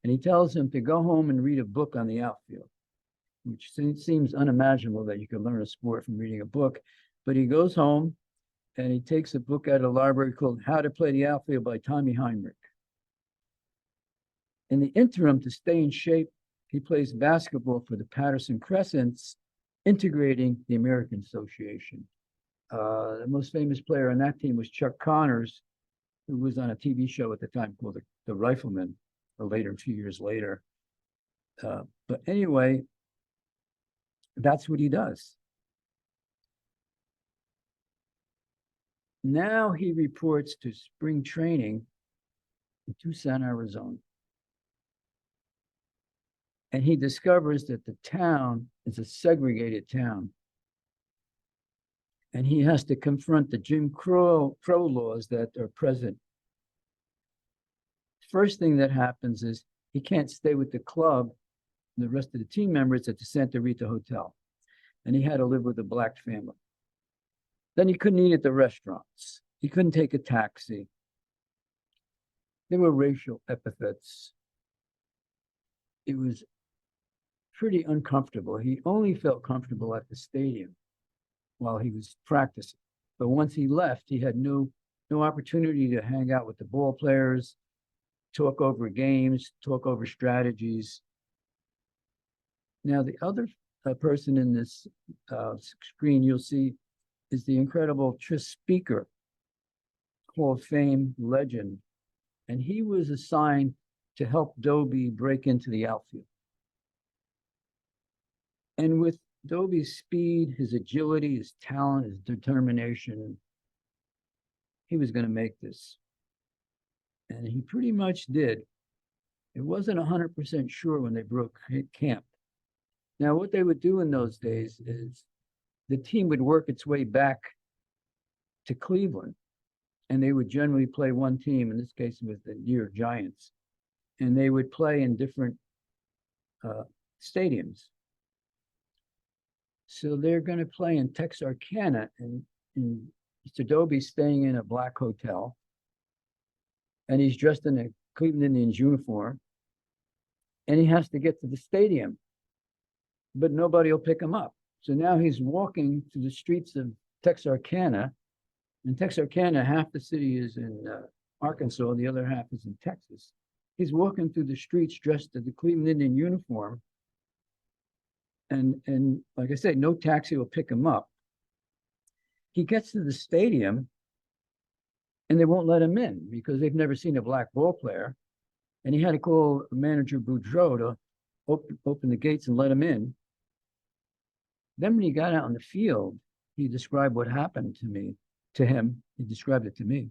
And he tells him to go home and read a book on the outfield, which seems unimaginable that you could learn a sport from reading a book. But he goes home and he takes a book out of the library called How to Play the Outfield by Tommy Heinrich. In the interim, to stay in shape, he plays basketball for the Paterson Crescents, integrating the American Association. The most famous player on that team was Chuck Connors, who was on a TV show at the time called The Rifleman, or later, 2 years later. But anyway, that's what he does. Now he reports to spring training in Tucson, Arizona. And he discovers that the town is a segregated town. And he has to confront the Jim Crow laws that are present. First thing that happens is he can't stay with the club and the rest of the team members at the Santa Rita Hotel. And he had to live with a Black family. Then he couldn't eat at the restaurants. He couldn't take a taxi. There were racial epithets. It was pretty uncomfortable. He only felt comfortable at the stadium while he was practicing. But once he left, he had no opportunity to hang out with the ball players, talk over games, talk over strategies. Now, the other person in this screen you'll see is the incredible Tris Speaker, Hall of Fame legend. And he was assigned to help Doby break into the outfield. And with Doby's speed, his agility, his talent, his determination, he was going to make this. And he pretty much did. It wasn't 100% sure when they broke camp. Now, what they would do in those days is the team would work its way back to Cleveland, and they would generally play one team. In this case, it was the New York Giants, and they would play in different stadiums. So they're going to play in Texarkana, and Mr. Doby's staying in a black hotel, and he's dressed in a Cleveland Indians uniform, and he has to get to the stadium, but nobody will pick him up. So now he's walking through the streets of Texarkana. In Texarkana, half the city is in Arkansas, the other half is in Texas. He's walking through the streets dressed in the Cleveland Indian uniform. And like I said, no taxi will pick him up. He gets to the stadium and they won't let him in because they've never seen a black ball player. And he had to call manager Boudreaux to open the gates and let him in. Then when he got out on the field, he described what happened to him. He described it to me.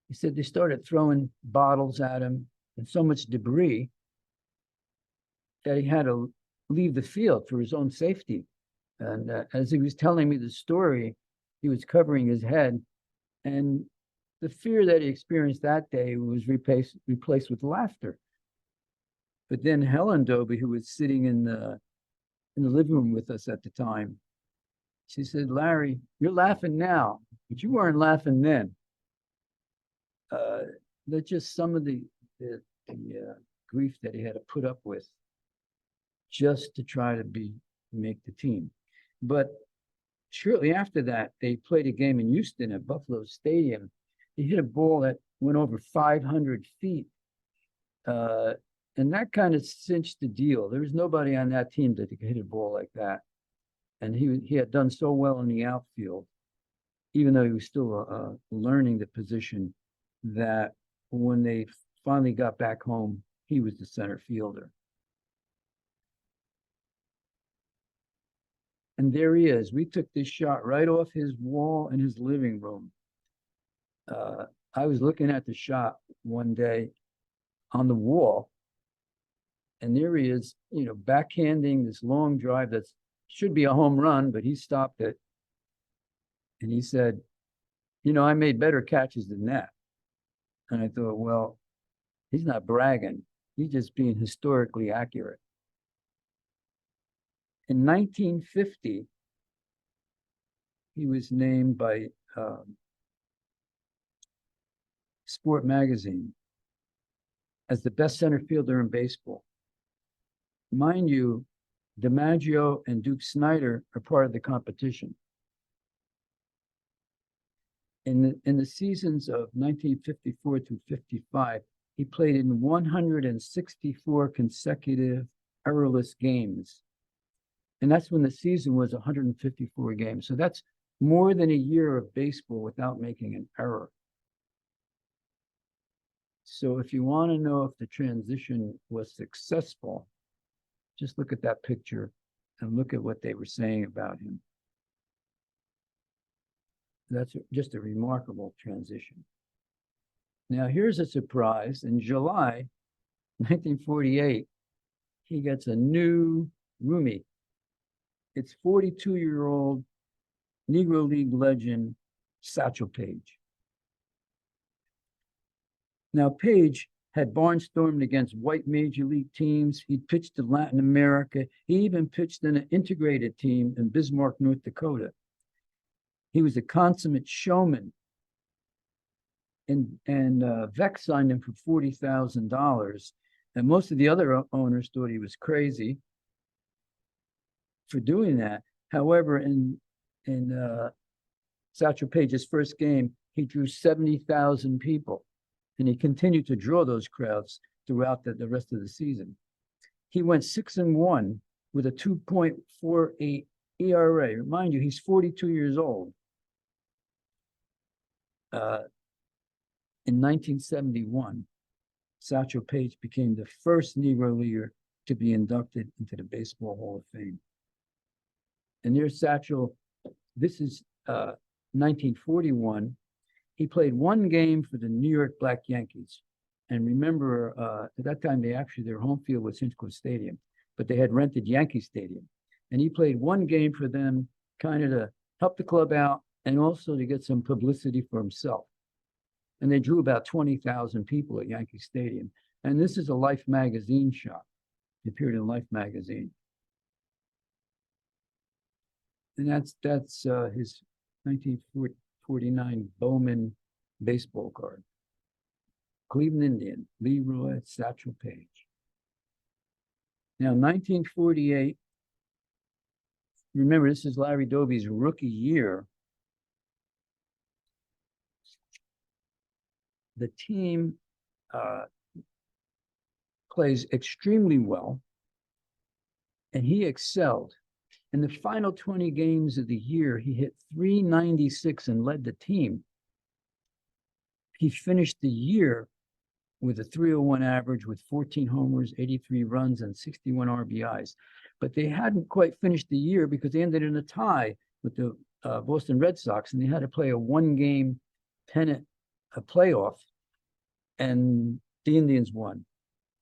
He said they started throwing bottles at him and so much debris that he had to leave the field for his own safety. And as he was telling me the story, he was covering his head, and the fear that he experienced that day was replaced with laughter. But then Helen Doby, who was sitting in the living room with us at the time, she said, "Larry, you're laughing now, but you weren't laughing then." That's just some of the grief that he had to put up with just to try to make the team. But shortly after that, they played a game in Houston at Buffalo Stadium. He hit a ball that went over 500 feet. And that kind of cinched the deal. There was nobody on that team that could hit a ball like that. And he had done so well in the outfield, even though he was still learning the position, that when they finally got back home, he was the center fielder. And there he is. We took this shot right off his wall in his living room. I was looking at the shot one day on the wall, and there he is, backhanding this long drive that should be a home run, but he stopped it. And he said, "I made better catches than that." And I thought, well, he's not bragging. He's just being historically accurate. In 1950, he was named by Sport Magazine as the best center fielder in baseball. Mind you, DiMaggio and Duke Snider are part of the competition. In the seasons of 1954 through 55, he played in 164 consecutive errorless games. And that's when the season was 154 games. So that's more than a year of baseball without making an error. So if you want to know if the transition was successful, just look at that picture and look at what they were saying about him. That's just a remarkable transition. Now, here's a surprise. In July 1948, he gets a new roomie. It's 42-year-old Negro League legend Satchel Paige. Now, Paige had barnstormed against white major league teams. He'd pitched in Latin America. He even pitched in an integrated team in Bismarck, North Dakota. He was a consummate showman. And Vex signed him for $40,000. And most of the other owners thought he was crazy for doing that. However, in Satchel Paige's first game, he drew 70,000 people. And he continued to draw those crowds throughout the rest of the season. He went 6-1 with a 2.48 ERA. Mind you, he's 42 years old. In 1971, Satchel Paige became the first Negro Leaguer to be inducted into the Baseball Hall of Fame. And there's Satchel. This is 1941. He played one game for the New York Black Yankees. And remember, at that time, their home field was Hinchcliffe Stadium, but they had rented Yankee Stadium. And he played one game for them, kind of to help the club out and also to get some publicity for himself. And they drew about 20,000 people at Yankee Stadium. And this is a Life magazine shot. It appeared in Life magazine. And that's his 1949 Bowman baseball card. Cleveland Indian, Leroy Satchel Paige. Now, 1948, remember, this is Larry Doby's rookie year. The team plays extremely well, and he excelled. In the final 20 games of the year, he hit .396 and led the team. He finished the year with a .301 average with 14 homers, 83 runs, and 61 RBIs. But they hadn't quite finished the year because they ended in a tie with the Boston Red Sox, and they had to play a one-game pennant, a playoff, and the Indians won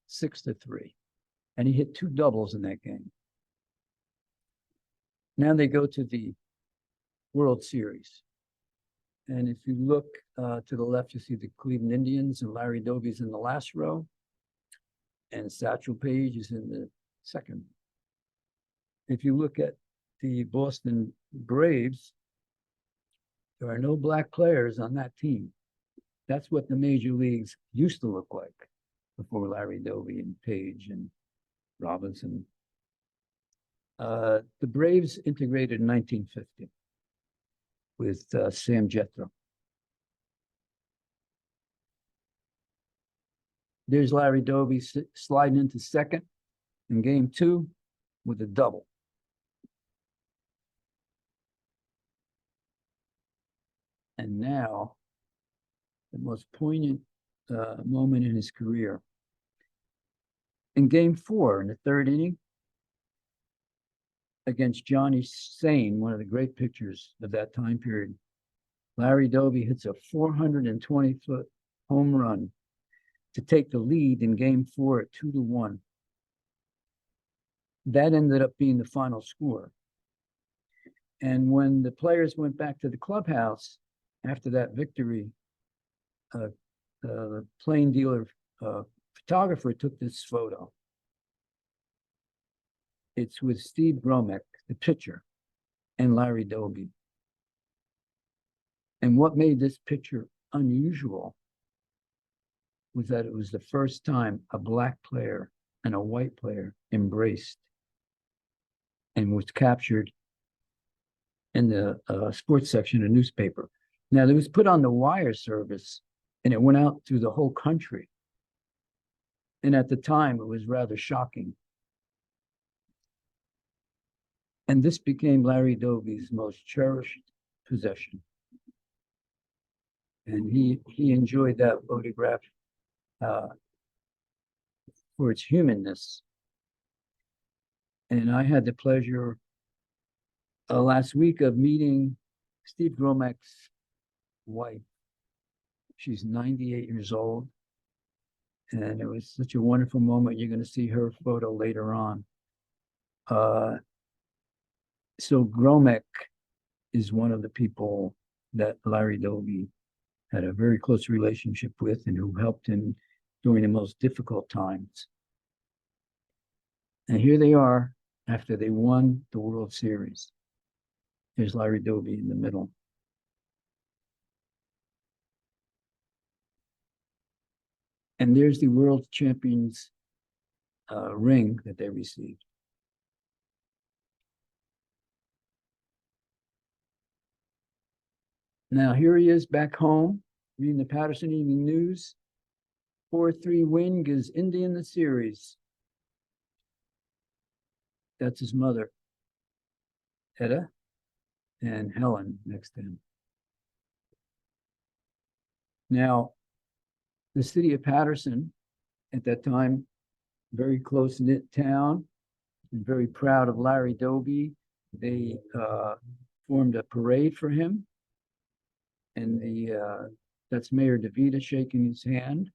6-3. And he hit 2 doubles in that game. Now they go to the World Series. And if you look to the left, you see the Cleveland Indians, and Larry Doby's in the last row, and Satchel Paige is in the second. If you look at the Boston Braves, there are no black players on that team. That's what the major leagues used to look like before Larry Doby and Page and Robinson. The Braves integrated in 1950 with Sam Jethro. There's Larry Doby sliding into second in game 2 with a double. And now, the most poignant moment in his career. In game 4, in the 3rd inning, against Johnny Sain, one of the great pitchers of that time period, Larry Doby hits a 420-foot home run to take the lead in game 4 at 2-1. That ended up being the final score. And when the players went back to the clubhouse after that victory, the plain dealer photographer took this photo. It's with Steve Gromek, the pitcher, and Larry Doby. And what made this picture unusual was that it was the first time a black player and a white player embraced and was captured in the sports section of the newspaper. Now, it was put on the wire service, and it went out through the whole country. And at the time, it was rather shocking. And this became Larry Doby's most cherished possession. And he enjoyed that photograph for its humanness. And I had the pleasure last week of meeting Steve Gromek's wife. She's 98 years old. And it was such a wonderful moment. You're going to see her photo later on. So Gromek is one of the people that Larry Doby had a very close relationship with and who helped him during the most difficult times. And here they are after they won the World Series. There's Larry Doby in the middle. And there's the World Champions ring that they received. Now, here he is back home, reading the Paterson Evening News. 4-3 win gives Indian the series. That's his mother, Etta, and Helen next to him. Now, the city of Paterson, at that time, very close-knit town, and very proud of Larry Doby. They formed a parade for him. And that's Mayor DeVita shaking his hand,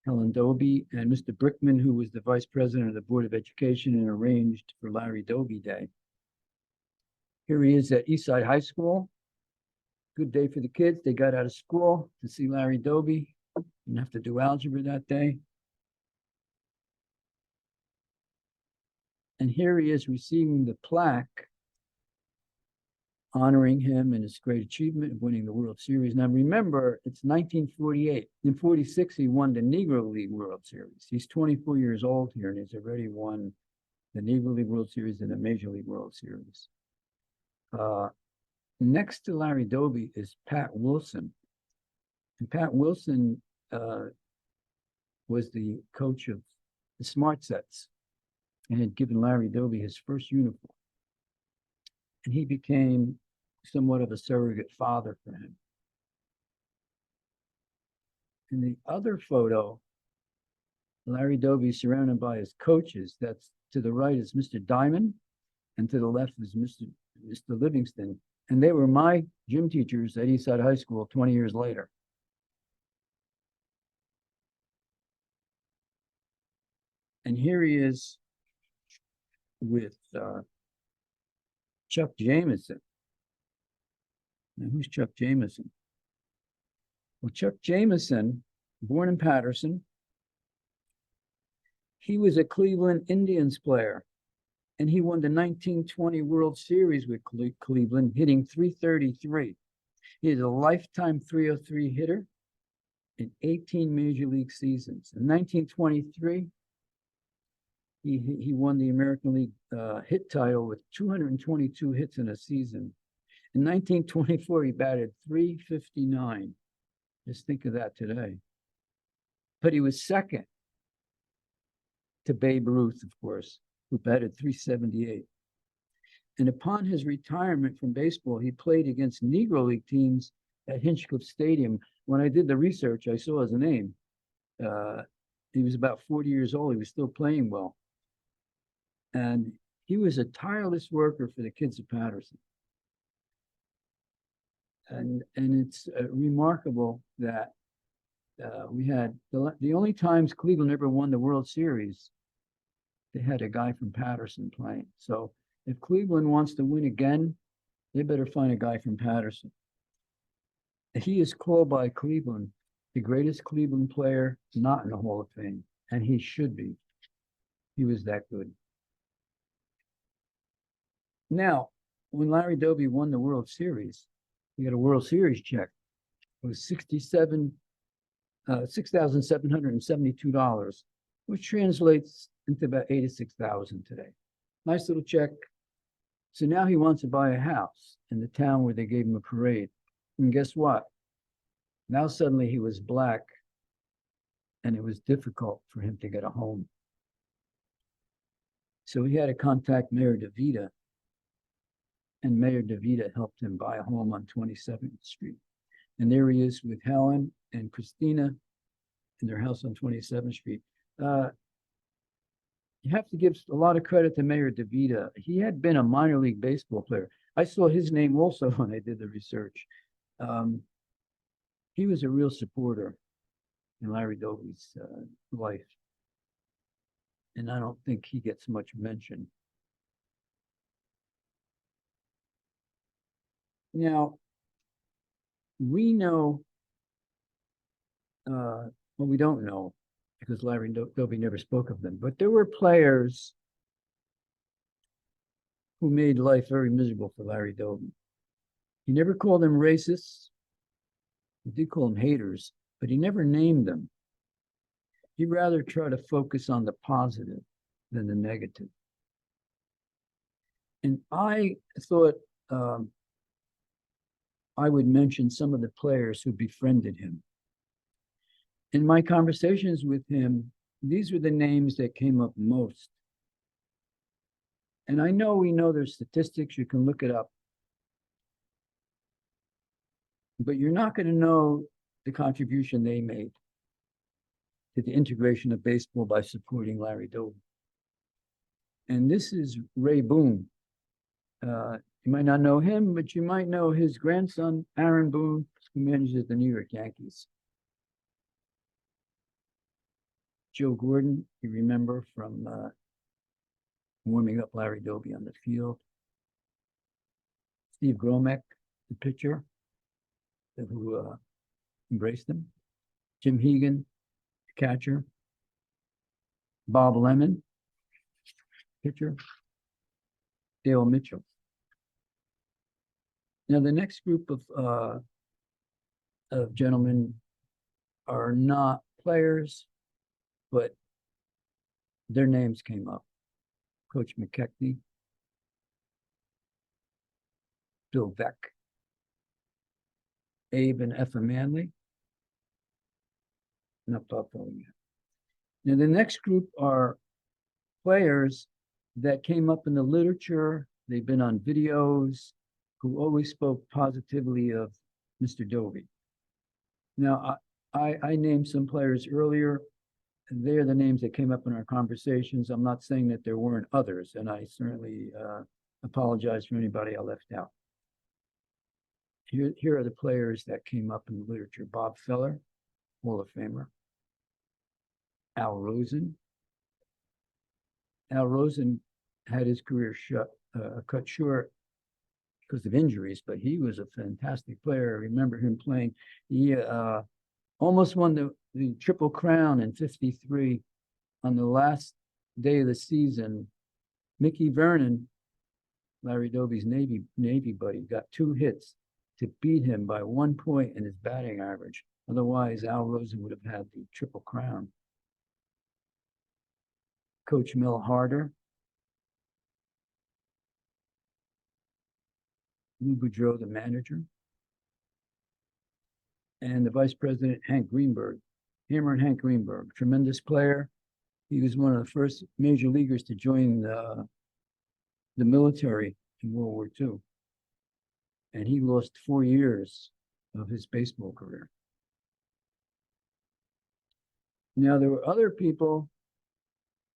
Helen Doby, and Mr. Brickman, who was the vice president of the Board of Education and arranged for Larry Doby Day. Here he is at Eastside High School. Good day for the kids. They got out of school to see Larry Doby. Didn't have to do algebra that day. And here he is receiving the plaque honoring him and his great achievement of winning the World Series. Now remember, it's 1948. In 46, he won the Negro League World Series. He's 24 years old here, and he's already won the Negro League World Series and the Major League World Series. Next to Larry Doby is Pat Wilson. And Pat Wilson was the coach of the Smart Sets and had given Larry Doby his first uniform. And he became somewhat of a surrogate father for him. In the other photo, Larry Doby is surrounded by his coaches. That's to the right is Mr. Diamond, and to the left is Mr. Livingston. And they were my gym teachers at Eastside High School 20 years later. And here he is with Chuck Jameson. Now, who's Chuck Jameson? Well, Chuck Jameson, born in Paterson, he was a Cleveland Indians player, and he won the 1920 World Series with Cleveland, hitting .333. He is a lifetime .303 hitter in 18 major league seasons. In 1923, he won the American League hit title with 222 hits in a season. In 1924, he batted .359. Just think of that today. But he was second to Babe Ruth, of course, who batted .378. And upon his retirement from baseball, he played against Negro League teams at Hinchcliffe Stadium. When I did the research, I saw his name. He was about 40 years old. He was still playing well. And he was a tireless worker for the kids of Paterson. And it's remarkable that we had the only times Cleveland ever won the World Series, they had a guy from Paterson playing. So if Cleveland wants to win again, they better find a guy from Paterson. He is called by Cleveland the greatest Cleveland player not in the Hall of Fame, and he should be. He was that good. Now, when Larry Doby won the World Series, he got a World Series check. It was $6,772, which translates into about $86,000 today. Nice little check. So now he wants to buy a house in the town where they gave him a parade. And guess what? Now suddenly he was black, and it was difficult for him to get a home. So he had to contact Mayor DeVita, and Mayor DeVita helped him buy a home on 27th Street. And there he is with Helen and Christina in their house on 27th Street. You have to give a lot of credit to Mayor DeVita. He had been a minor league baseball player. I saw his name also when I did the research. He was a real supporter in Larry Doby's life. And I don't think he gets much mention. Now, we know, well, we don't know because Larry Doby never spoke of them, but there were players who made life very miserable for Larry Doby. He never called them racists. He did call them haters, but he never named them. He'd rather try to focus on the positive than the negative. And I thought I would mention some of the players who befriended him. In my conversations with him, these were the names that came up most. And I know we know there's statistics, you can look it up. But you're not going to know the contribution they made to the integration of baseball by supporting Larry Doby. And this is Ray Boone. You might not know him, but you might know his grandson, Aaron Boone, who manages the New York Yankees. Joe Gordon, you remember from warming up Larry Doby on the field. Steve Gromek, the pitcher, who embraced him. Jim Hegan, the catcher. Bob Lemon, pitcher. Dale Mitchell. Now, the next group of gentlemen are not players, but their names came up. Coach McKechnie, Bill Beck, Abe and Effa Manley. Not Buffalo yet. Now, the next group are players that came up in the literature. They've been on videos, who always spoke positively of Mr. Doby. Now, I named some players earlier. And they're the names that came up in our conversations. I'm not saying that there weren't others, and I certainly apologize for anybody I left out. Here are the players that came up in the literature. Bob Feller, Hall of Famer. Al Rosen. Al Rosen had his career cut short because of injuries, but he was a fantastic player. I remember him playing. He almost won the Triple Crown in '53 on the last day of the season. Mickey Vernon, Larry Doby's Navy buddy, got 2 hits to beat him by 1 point in his batting average. Otherwise, Al Rosen would have had the Triple Crown. Coach Mel Harder, Lou Boudreau, the manager, and the vice president, Hank Greenberg. Hammer and Hank Greenberg, tremendous player. He was one of the first major leaguers to join the military in World War II. And he lost 4 years of his baseball career. Now, there were other people,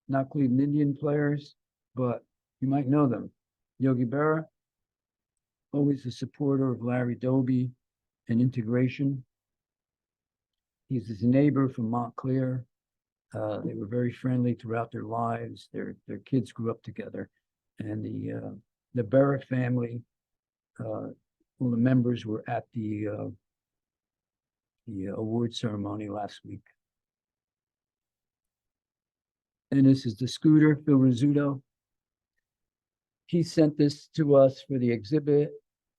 not Cleveland Indian players, but you might know them. Yogi Berra, always a supporter of Larry Doby and integration. He's his neighbor from Montclair. They were very friendly throughout their lives. Their kids grew up together. And the Berra family, all the members were at the award ceremony last week. And this is the scooter, Phil Rizzuto. He sent this to us for the exhibit,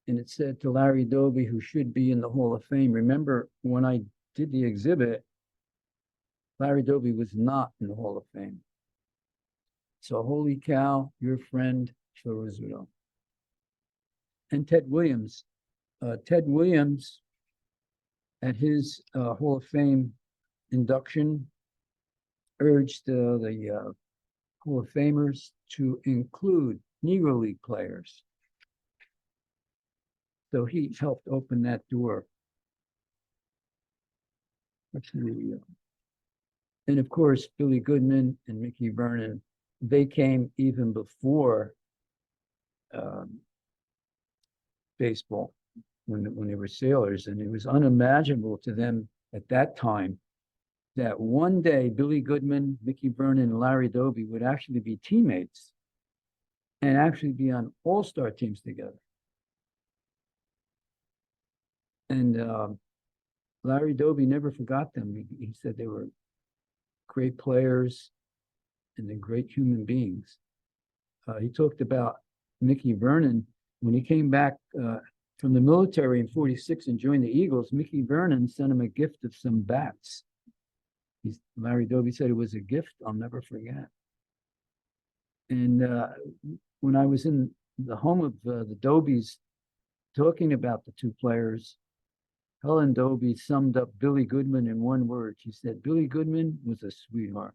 and it said to Larry Doby, who should be in the Hall of Fame. Remember, when I did the exhibit, Larry Doby was not in the Hall of Fame. So holy cow, your friend, Phil Rizzuto. And Ted Williams. Ted Williams, at his Hall of Fame induction, urged the Hall of Famers to include Negro League players. So he helped open that door. And of course, Billy Goodman and Mickey Vernon, they came even before baseball, when they were sailors, and it was unimaginable to them at that time that one day Billy Goodman, Mickey Vernon, and Larry Doby would actually be teammates and actually be on all-star teams together. And Larry Doby never forgot them. He said they were great players and they're great human beings. He talked about Mickey Vernon when he came back from the military in '46 and joined the Eagles. Mickey Vernon sent him a gift of some bats. Larry Doby said it was a gift I'll never forget. And when I was in the home of the Dobys talking about the 2 players, Helen Doby summed up Billy Goodman in one word. She said, Billy Goodman was a sweetheart.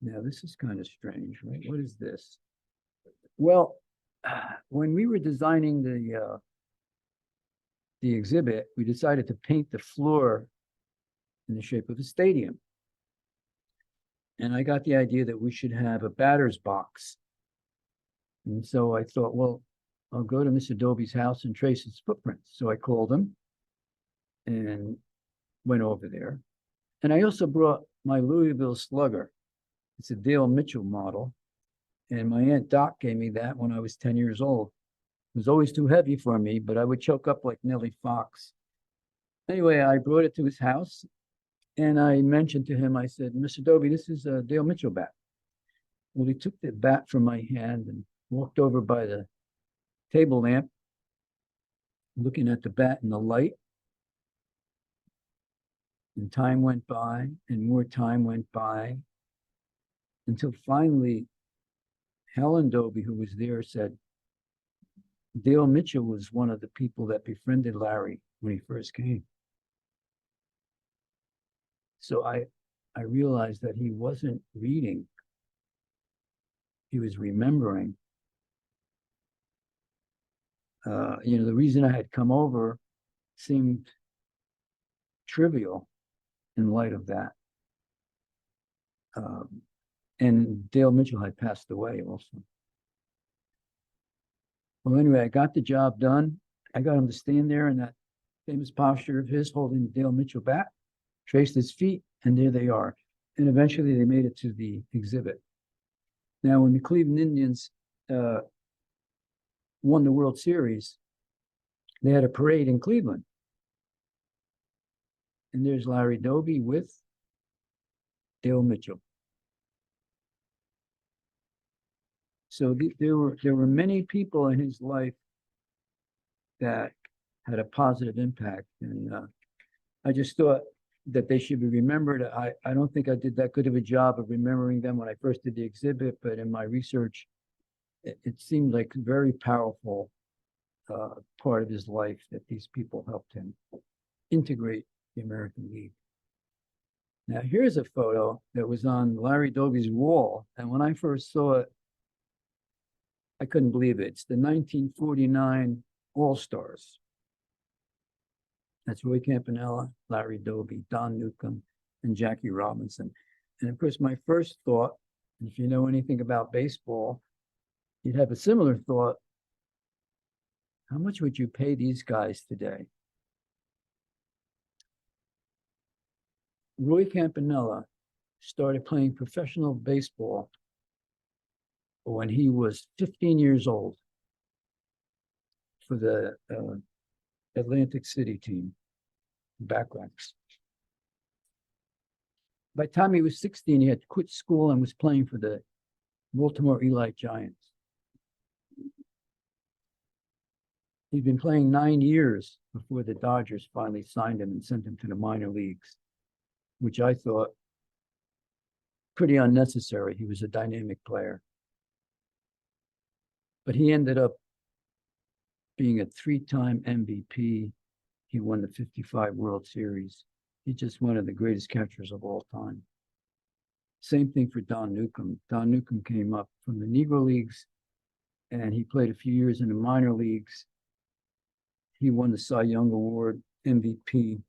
Now, this is kind of strange, right? What is this? Well, when we were designing the exhibit, we decided to paint the floor in the shape of a stadium. And I got the idea that we should have a batter's box. And so I thought, well, I'll go to Mr. Doby's house and trace his footprints. So I called him and went over there. And I also brought my Louisville Slugger. It's a Dale Mitchell model. And my Aunt Doc gave me that when I was 10 years old. It was always too heavy for me, but I would choke up like Nellie Fox. Anyway, I brought it to his house and I mentioned to him, I said, Mr. Doby, this is a Dale Mitchell bat. Well, he took the bat from my hand and walked over by the table lamp, looking at the bat and the light. And time went by and more time went by until finally Helen Doby, who was there, said, Dale Mitchell was one of the people that befriended Larry when he first came. So I realized that he wasn't reading. He was remembering. The reason I had come over seemed trivial in light of that. And Dale Mitchell had passed away also. Well, anyway, I got the job done. I got him to stand there in that famous posture of his, holding the Dale Mitchell bat, traced his feet, and there they are. And eventually they made it to the exhibit. Now, when the Cleveland Indians won the World Series, they had a parade in Cleveland. And there's Larry Doby with Dale Mitchell. So there were many people in his life that had a positive impact. And I just thought that they should be remembered. I don't think I did that good of a job of remembering them when I first did the exhibit, but in my research, it seemed like a very powerful part of his life that these people helped him integrate the American League. Now, here's a photo that was on Larry Doby's wall. And when I first saw it, I couldn't believe it. It's the 1949 All-Stars. That's Roy Campanella, Larry Doby, Don Newcomb, and Jackie Robinson. And of course, my first thought, and if you know anything about baseball, you'd have a similar thought. How much would you pay these guys today? Roy Campanella started playing professional baseball when he was 15 years old for the Atlantic City team, back ranks. By the time he was 16, he had quit school and was playing for the Baltimore Elite Giants. He'd been playing 9 years before the Dodgers finally signed him and sent him to the minor leagues, which I thought pretty unnecessary. He was a dynamic player. But he ended up being a 3-time MVP. He won the 55 World Series. He's just one of the greatest catchers of all time. Same thing for Don Newcomb. Don Newcomb came up from the Negro Leagues, and he played a few years in the minor leagues. He won the Cy Young Award, MVP.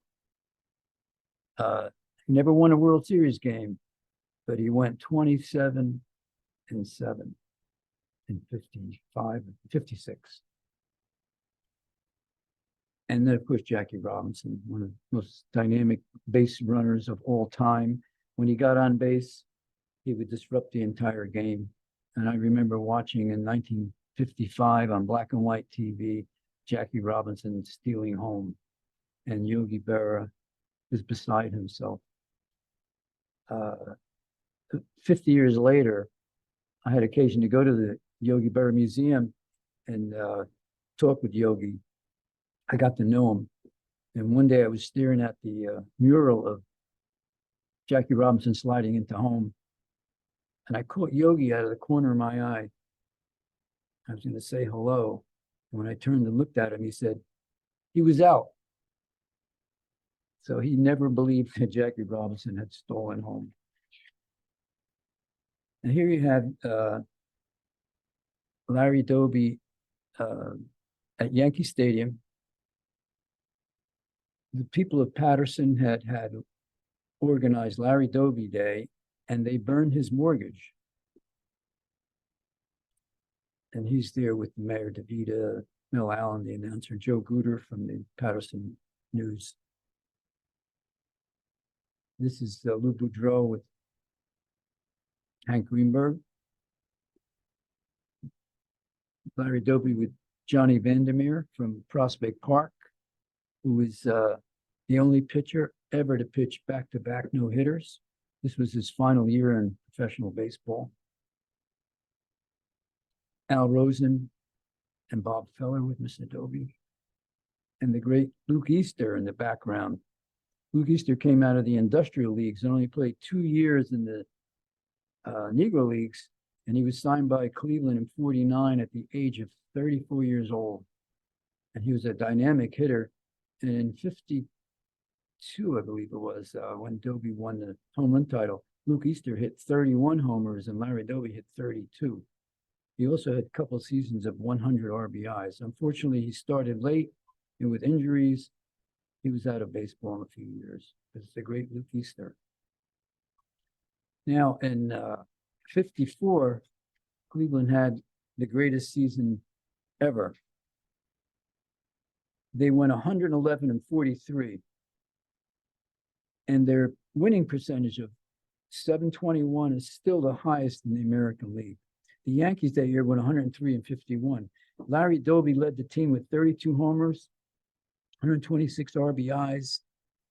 He never won a World Series game, but he went 27-7 in 55 and 56. And then, of course, Jackie Robinson, one of the most dynamic base runners of all time. When he got on base, he would disrupt the entire game. And I remember watching in 1955 on black and white TV, Jackie Robinson stealing home, and Yogi Berra was beside himself. 50 years later, I had occasion to go to the Yogi Berra Museum and talk with Yogi. I got to know him. And one day I was staring at the mural of Jackie Robinson sliding into home. And I caught Yogi out of the corner of my eye. I was going to say hello. And when I turned and looked at him, he said, he was out. So he never believed that Jackie Robinson had stolen home. And here you have Larry Doby at Yankee Stadium. The people of Paterson had organized Larry Doby Day, and they burned his mortgage. And he's there with Mayor DeVita, Mel Allen, the announcer, Joe Guter from the Paterson News. This is Lou Boudreau with Hank Greenberg. Larry Doby with Johnny Vandermeer from Prospect Park, who was the only pitcher ever to pitch back-to-back no-hitters. This was his final year in professional baseball. Al Rosen and Bob Feller with Mr. Doby, and the great Luke Easter in the background. Luke Easter came out of the Industrial Leagues and only played 2 years in the Negro Leagues, and he was signed by Cleveland in '49 at the age of 34 years old. And he was a dynamic hitter. And in '52, I believe it was, when Doby won the home run title, Luke Easter hit 31 homers and Larry Doby hit 32. He also had a couple of seasons of 100 RBIs. Unfortunately, he started late, and with injuries, he was out of baseball in a few years. It's the great Luke Easter. Now, in '54, Cleveland had the greatest season ever. They went 111-43, and their winning percentage of .721 is still the highest in the American League. The Yankees that year went 103-51. Larry Doby led the team with 32 homers, 126 RBIs.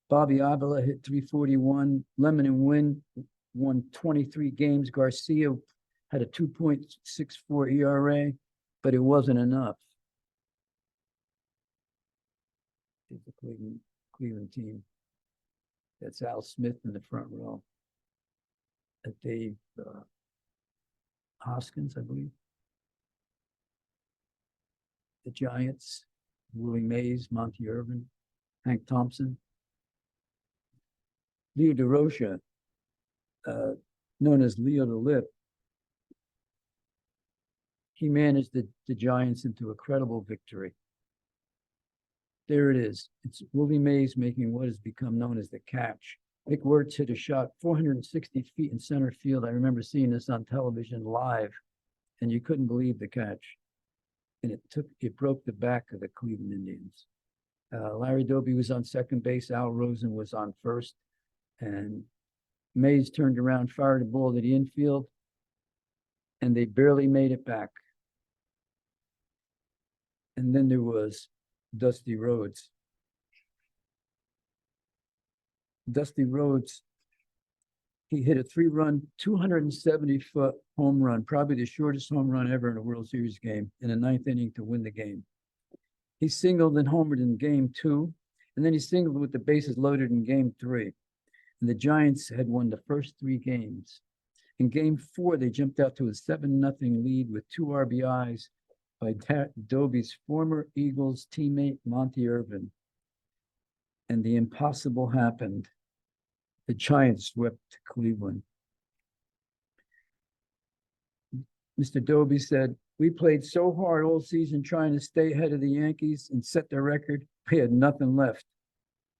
Bobby Avila hit .341. Lemon and Wynn won 23 games. Garcia had a 2.64 ERA, but it wasn't enough. It's the Cleveland team. That's Al Smith in the front row. Dave Hoskins, I believe. The Giants, Willie Mays, Monty Irvin, Hank Thompson. Leo DeRocha, known as Leo the Lip, he managed the Giants into a credible victory. There it is. It's Willie Mays making what has become known as the catch. Nick Wirtz hit a shot 460 feet in center field. I remember seeing this on television live, and you couldn't believe the catch. And it broke the back of the Cleveland Indians. Larry Doby was on second base. Al Rosen was on first. And Mays turned around, fired a ball to the infield, and they barely made it back. And then there was Dusty Rhodes. Dusty Rhodes, he hit a 3-run, 270-foot home run, probably the shortest home run ever in a World Series game, in the 9th inning to win the game. He singled and homered in game 2, and then he singled with the bases loaded in game 3. And the Giants had won the first 3 games. In game 4, they jumped out to a 7-0 lead with 2 RBIs by Doby's former Eagles teammate, Monty Irvin. And the impossible happened. The Giants swept Cleveland. Mr. Doby said, "We played so hard all season trying to stay ahead of the Yankees and set their record. We had nothing left.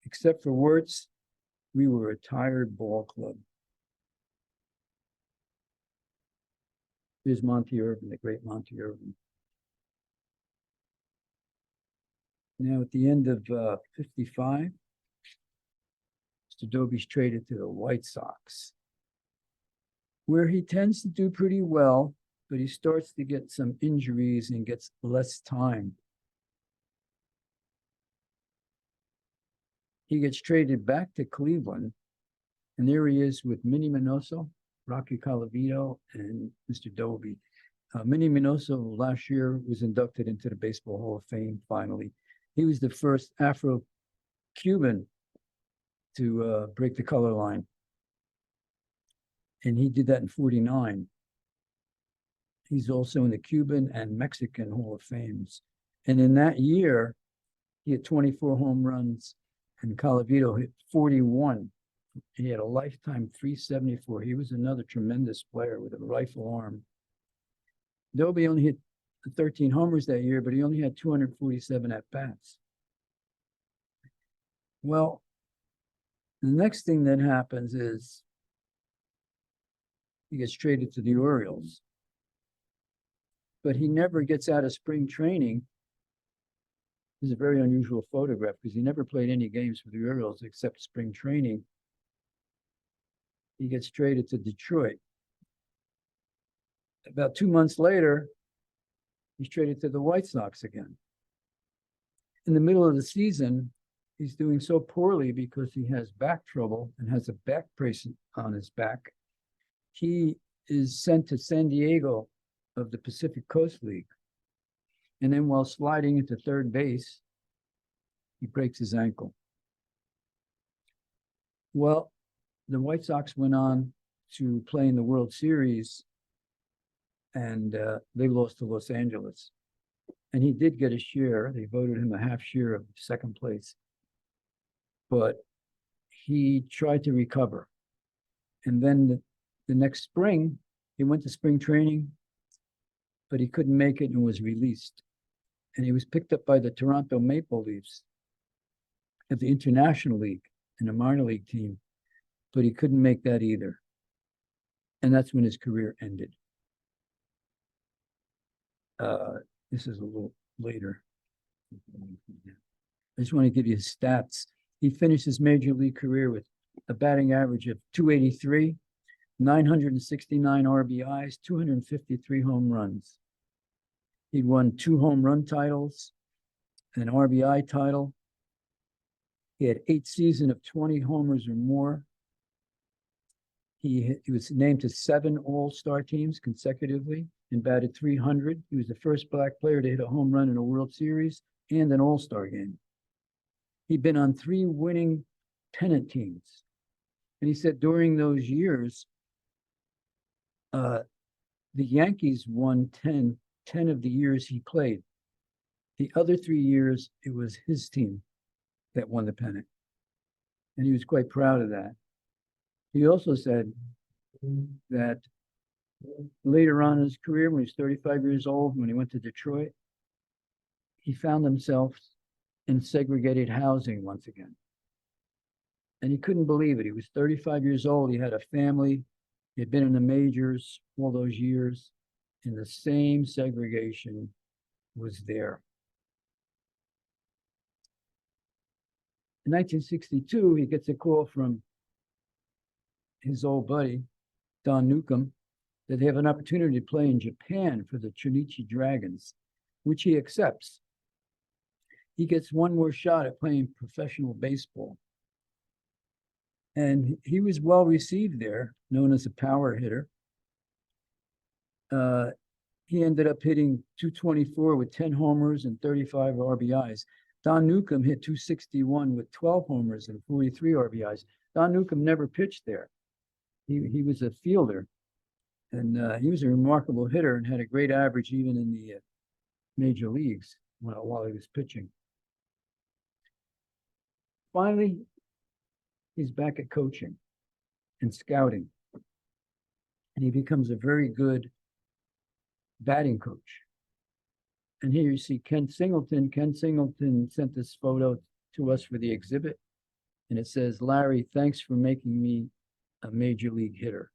Except for Wirtz, we were a tired ball club." Here's Monty Irvin, the great Monty Irvin. Now, at the end of '55, Mr. Doby's traded to the White Sox, where he tends to do pretty well, but he starts to get some injuries and gets less time. He gets traded back to Cleveland, and there he is with Minnie Minoso, Rocky Colavito, and Mr. Doby. Minnie Minoso last year was inducted into the Baseball Hall of Fame, finally. He was the first Afro-Cuban to break the color line. And he did that in '49. He's also in the Cuban and Mexican Hall of Fames. And in that year, he had 24 home runs, and Colavito hit 41. He had a lifetime .374. He was another tremendous player with a rifle arm. Doby only hit 13 homers that year, but he only had 247 at-bats. Well, the next thing that happens is he gets traded to the Orioles. But he never gets out of spring training. This is a very unusual photograph because he never played any games for the Orioles except spring training. He gets traded to Detroit. About 2 months later, he's traded to the White Sox again. In the middle of the season, he's doing so poorly because he has back trouble and has a back brace on his back. He is sent to San Diego of the Pacific Coast League. And then while sliding into third base, he breaks his ankle. Well, the White Sox went on to play in the World Series, and they lost to Los Angeles. And he did get a share. They voted him a half share of second place. But he tried to recover. And then the next spring, he went to spring training, but he couldn't make it and was released. And he was picked up by the Toronto Maple Leafs of the International League in a minor league team, but he couldn't make that either. And that's when his career ended. This is a little later. I just want to give you his stats. He finished his major league career with a batting average of .283, 969 RBIs, 253 home runs. He won 2 home run titles, an RBI title. He had 8 seasons of 20 homers or more. He was named to 7 All-Star teams consecutively and batted .300. He was the first Black player to hit a home run in a World Series and an All-Star game. He'd been on 3 winning pennant teams. And he said during those years, the Yankees won 10 of the years he played. The other 3 years, it was his team that won the pennant. And he was quite proud of that. He also said that later on in his career, when he was 35 years old, when he went to Detroit, he found himself in segregated housing once again. And he couldn't believe it. He was 35 years old. He had a family. He had been in the majors all those years, and the same segregation was there. In 1962, he gets a call from his old buddy, Don Newcomb, that they have an opportunity to play in Japan for the Chunichi Dragons, which he accepts. He gets one more shot at playing professional baseball. And he was well received there, known as a power hitter. He ended up hitting .224 with 10 homers and 35 RBIs. Don Newcomb hit .261 with 12 homers and 43 RBIs. Don Newcomb never pitched there. He was a fielder, and he was a remarkable hitter and had a great average even in the major leagues while he was pitching. Finally, he's back at coaching and scouting, and he becomes a very good batting coach. And here you see Ken Singleton. Ken Singleton sent this photo to us for the exhibit, and it says, "Larry, thanks for making me a major league hitter."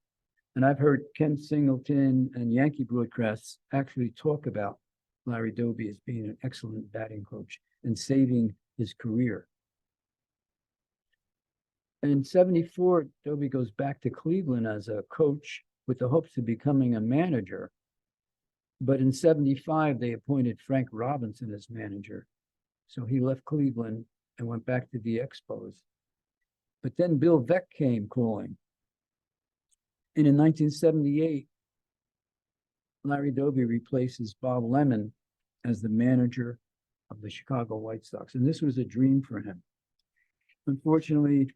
And I've heard Ken Singleton and Yankee broadcasts actually talk about Larry Doby as being an excellent batting coach and saving his career. In '74, Doby goes back to Cleveland as a coach with the hopes of becoming a manager. But in '75, they appointed Frank Robinson as manager. So he left Cleveland and went back to the Expos. But then Bill Veeck came calling. And in 1978, Larry Doby replaces Bob Lemon as the manager of the Chicago White Sox. And this was a dream for him. Unfortunately,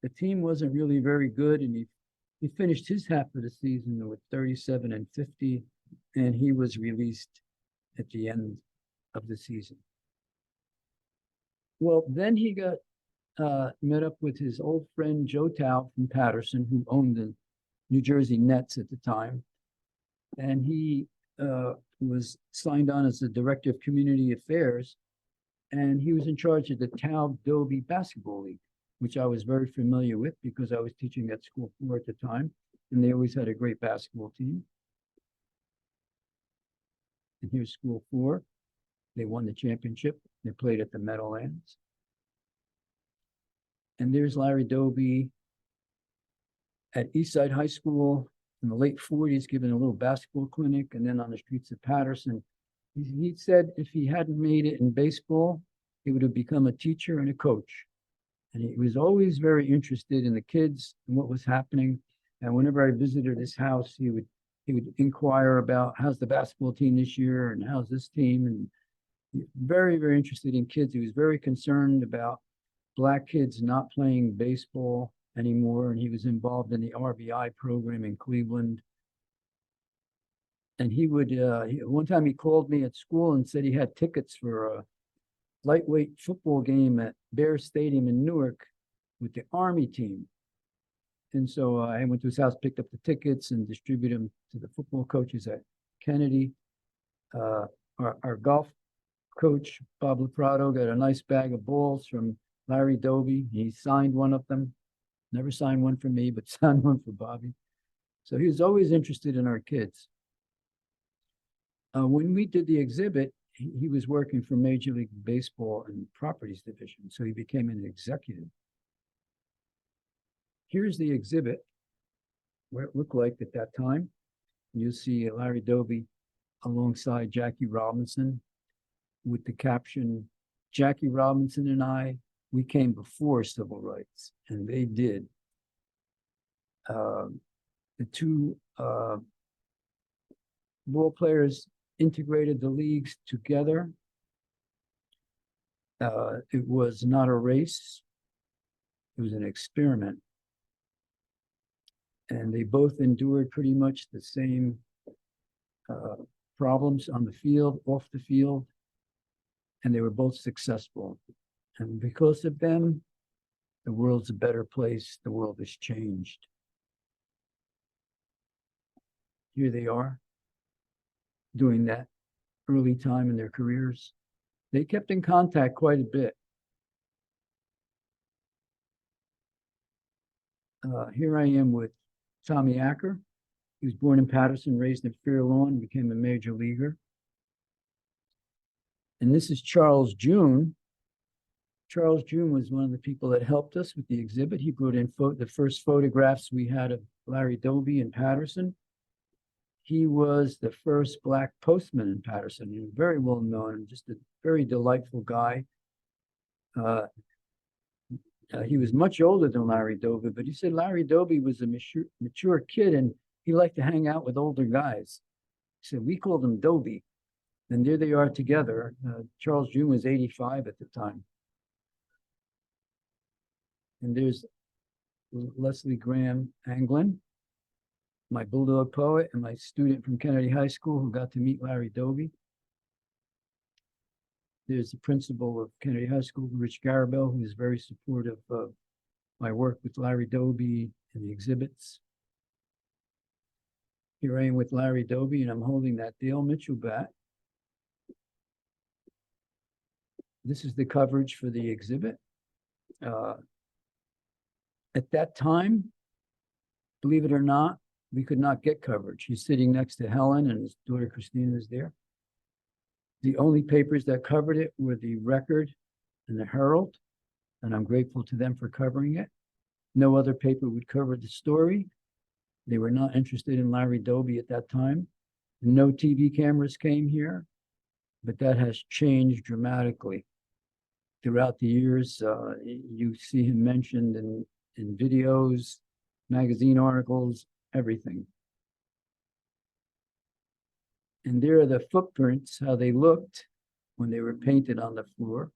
the team wasn't really very good, and he finished his half of the season with 37 and 50, and he was released at the end of the season. Well, then he got met up with his old friend Joe Tao from Paterson, who owned the New Jersey Nets at the time. And he was signed on as the director of community affairs, and he was in charge of the Tao Doby Basketball League, which I was very familiar with because I was teaching at School 4 at the time, and they always had a great basketball team. And here's School 4. They won the championship. They played at the Meadowlands. And there's Larry Doby at Eastside High School in the late 40s, giving a little basketball clinic, and then on the streets of Paterson. He said if he hadn't made it in baseball, he would have become a teacher and a coach. And he was always very interested in the kids and what was happening. And whenever I visited his house, he would he would inquire about how's the basketball team this year and how's this team, and very, very interested in kids. He was very concerned about Black kids not playing baseball anymore, and he was involved in the RBI program in Cleveland. And he would, one time he called me at school and said he had tickets for a lightweight football game at Bear Stadium in Newark with the Army team. And so I went to his house, picked up the tickets and distributed them to the football coaches at Kennedy. Our golf coach, Bob Laprado, got a nice bag of balls from Larry Doby. He signed one of them. Never signed one for me, but signed one for Bobby. So he was always interested in our kids. When we did the exhibit, he was working for Major League Baseball and Properties Division, so he became an executive. Here's the exhibit, what it looked like at that time. You'll see Larry Doby alongside Jackie Robinson with the caption, "Jackie Robinson and I, we came before civil rights," and they did. The two ball players integrated the leagues together. It was not a race. It was an experiment. And they both endured pretty much the same problems on the field, off the field, and they were both successful. And because of them, the world's a better place. The world has changed. Here they are, doing that early time in their careers. They kept in contact quite a bit. Here I am with Tommy Acker. He was born in Paterson, raised in Fair Lawn, became a major leaguer. And this is Charles June. Charles June was one of the people that helped us with the exhibit. He brought in the first photographs we had of Larry Doby in Paterson. He was the first Black postman in Paterson. He was very well known and just a very delightful guy. He was much older than Larry Doby, but he said Larry Doby was a mature kid and he liked to hang out with older guys. He said, we called him Doby. And there they are together. Charles June was 85 at the time. And there's Leslie Graham Anglin, my Bulldog poet and my student from Kennedy High School who got to meet Larry Doby. There's the principal of Kennedy High School, Rich Garabell, who is very supportive of my work with Larry Doby and the exhibits. Here I am with Larry Doby, and I'm holding that Dale Mitchell bat. This is the coverage for the exhibit. At that time, believe it or not, we could not get coverage. He's sitting next to Helen, and his daughter Christina is there. The only papers that covered it were the Record and the Herald, and I'm grateful to them for covering it. No other paper would cover the story. They were not interested in Larry Doby at that time. No TV cameras came here, but that has changed dramatically. Throughout the years, you see him mentioned in videos, magazine articles, everything. And there are the footprints, how they looked when they were painted on the floor.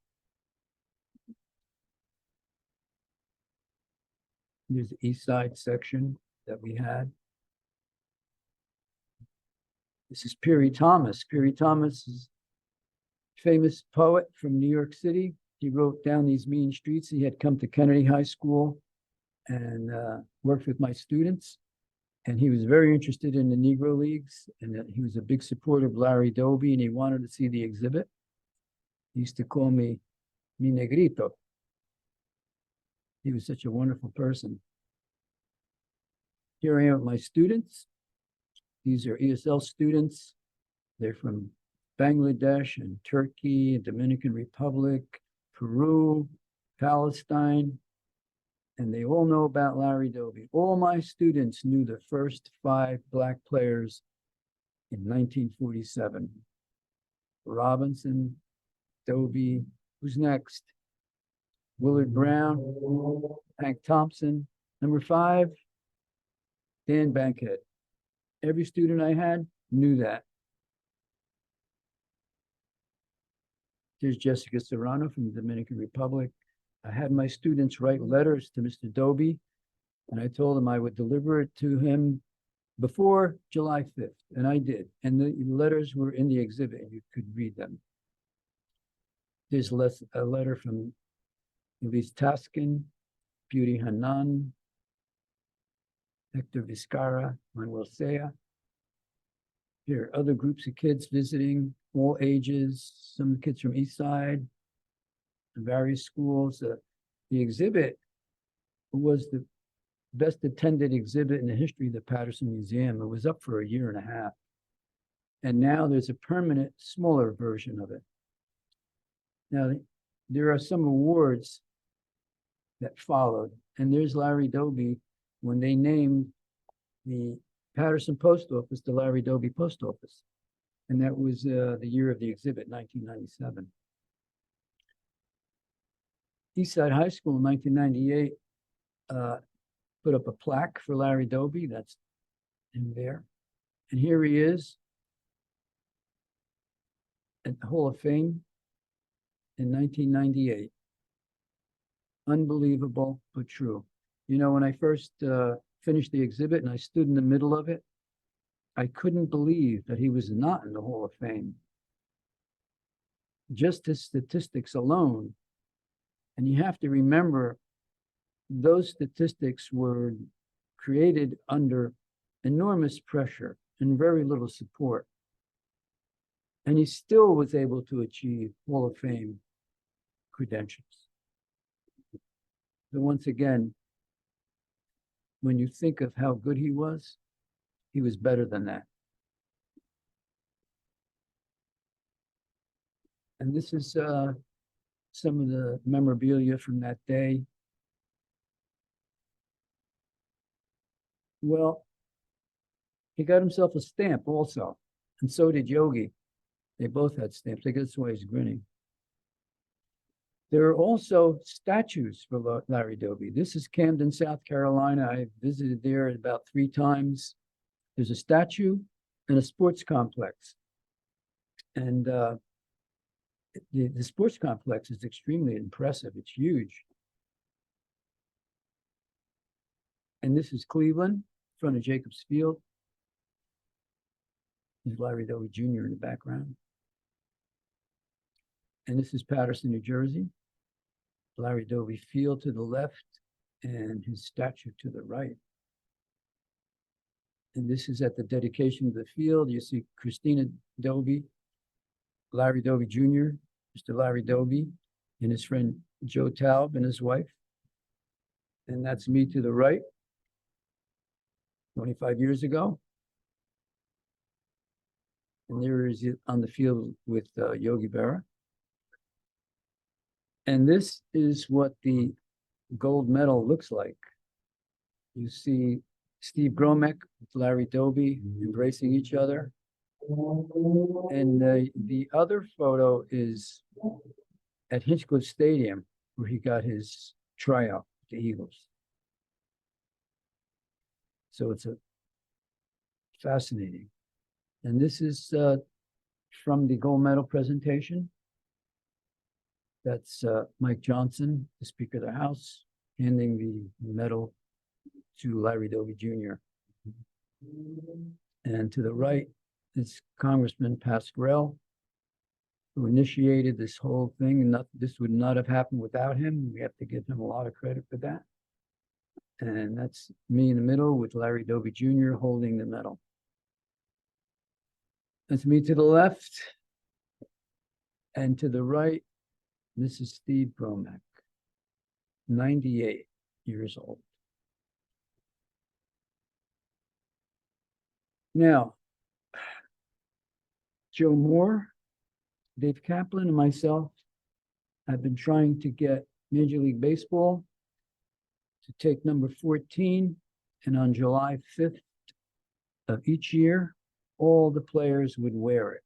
There's the East Side section that we had. This is Peary Thomas. Peary Thomas is a famous poet from New York City. He wrote Down These Mean Streets. He had come to Kennedy High School and worked with my students. And he was very interested in the Negro Leagues, and he was a big supporter of Larry Doby, and he wanted to see the exhibit. He used to call me Mi Negrito. He was such a wonderful person. Here I am with my students. These are ESL students. They're from Bangladesh and Turkey, Dominican Republic, Peru, Palestine, and they all know about Larry Doby. All my students knew the first 5 Black players in 1947. Robinson, Doby, who's next? Willard Brown, Hank Thompson. Number 5, Dan Bankhead. Every student I had knew that. Here's Jessica Serrano from the Dominican Republic. I had my students write letters to Mr. Doby, and I told him I would deliver it to him before July 5th, and I did. And the letters were in the exhibit, and you could read them. There's a letter from Elise Taskin, Beauty Hanan, Hector Vizcarra, Manuel Sea. Here are other groups of kids visiting, all ages, some kids from East Side, various schools. The exhibit was the best attended exhibit in the history of the Paterson Museum. It was up for a year and a half. And now there's a permanent, smaller version of it. Now, there are some awards that followed. And there's Larry Doby when they named the Paterson Post Office the Larry Doby Post Office. And that was the year of the exhibit, 1997. Eastside High School in 1998 put up a plaque for Larry Doby. That's in there. And here he is at the Hall of Fame in 1998. Unbelievable, but true. You know, when I first finished the exhibit and I stood in the middle of it, I couldn't believe that he was not in the Hall of Fame. Just his statistics alone. And you have to remember, those statistics were created under enormous pressure and very little support. And he still was able to achieve Hall of Fame credentials. So once again, when you think of how good he was better than that. And this is some of the memorabilia from that day. Well, he got himself a stamp also, and so did Yogi. They both had stamps. I guess that's why he's grinning. There are also statues for Larry Doby. This is Camden, South Carolina. I visited there about 3 times. There's a statue and a sports complex. And the sports complex is extremely impressive. It's huge. And this is Cleveland, in front of Jacobs Field. There's Larry Doby Jr. in the background. And this is Paterson, New Jersey. Larry Doby Field to the left and his statue to the right. And this is at the dedication of the field. You see Christina Doby, Larry Doby Jr., Mr. Larry Doby, and his friend Joe Taub and his wife. And that's me to the right, 25 years ago. And there is it on the field with Yogi Berra. And this is what the gold medal looks like. You see Steve Gromek with Larry Doby embracing each other. And the other photo is at Hinchcliffe Stadium, where he got his tryout with the Eagles. So it's fascinating. And this is from the gold medal presentation. That's Mike Johnson, the Speaker of the House, handing the medal to Larry Doby Jr. And to the right is Congressman Pasquarel, who initiated this whole thing. And this would not have happened without him. We have to give him a lot of credit for that. And that's me in the middle with Larry Doby Jr. holding the medal. That's me to the left. And to the right, Mrs. Steve Gromek, 98 years old. Now, Joe Moore, Dave Kaplan, and myself have been trying to get Major League Baseball to take number 14, and on July 5th of each year, all the players would wear it.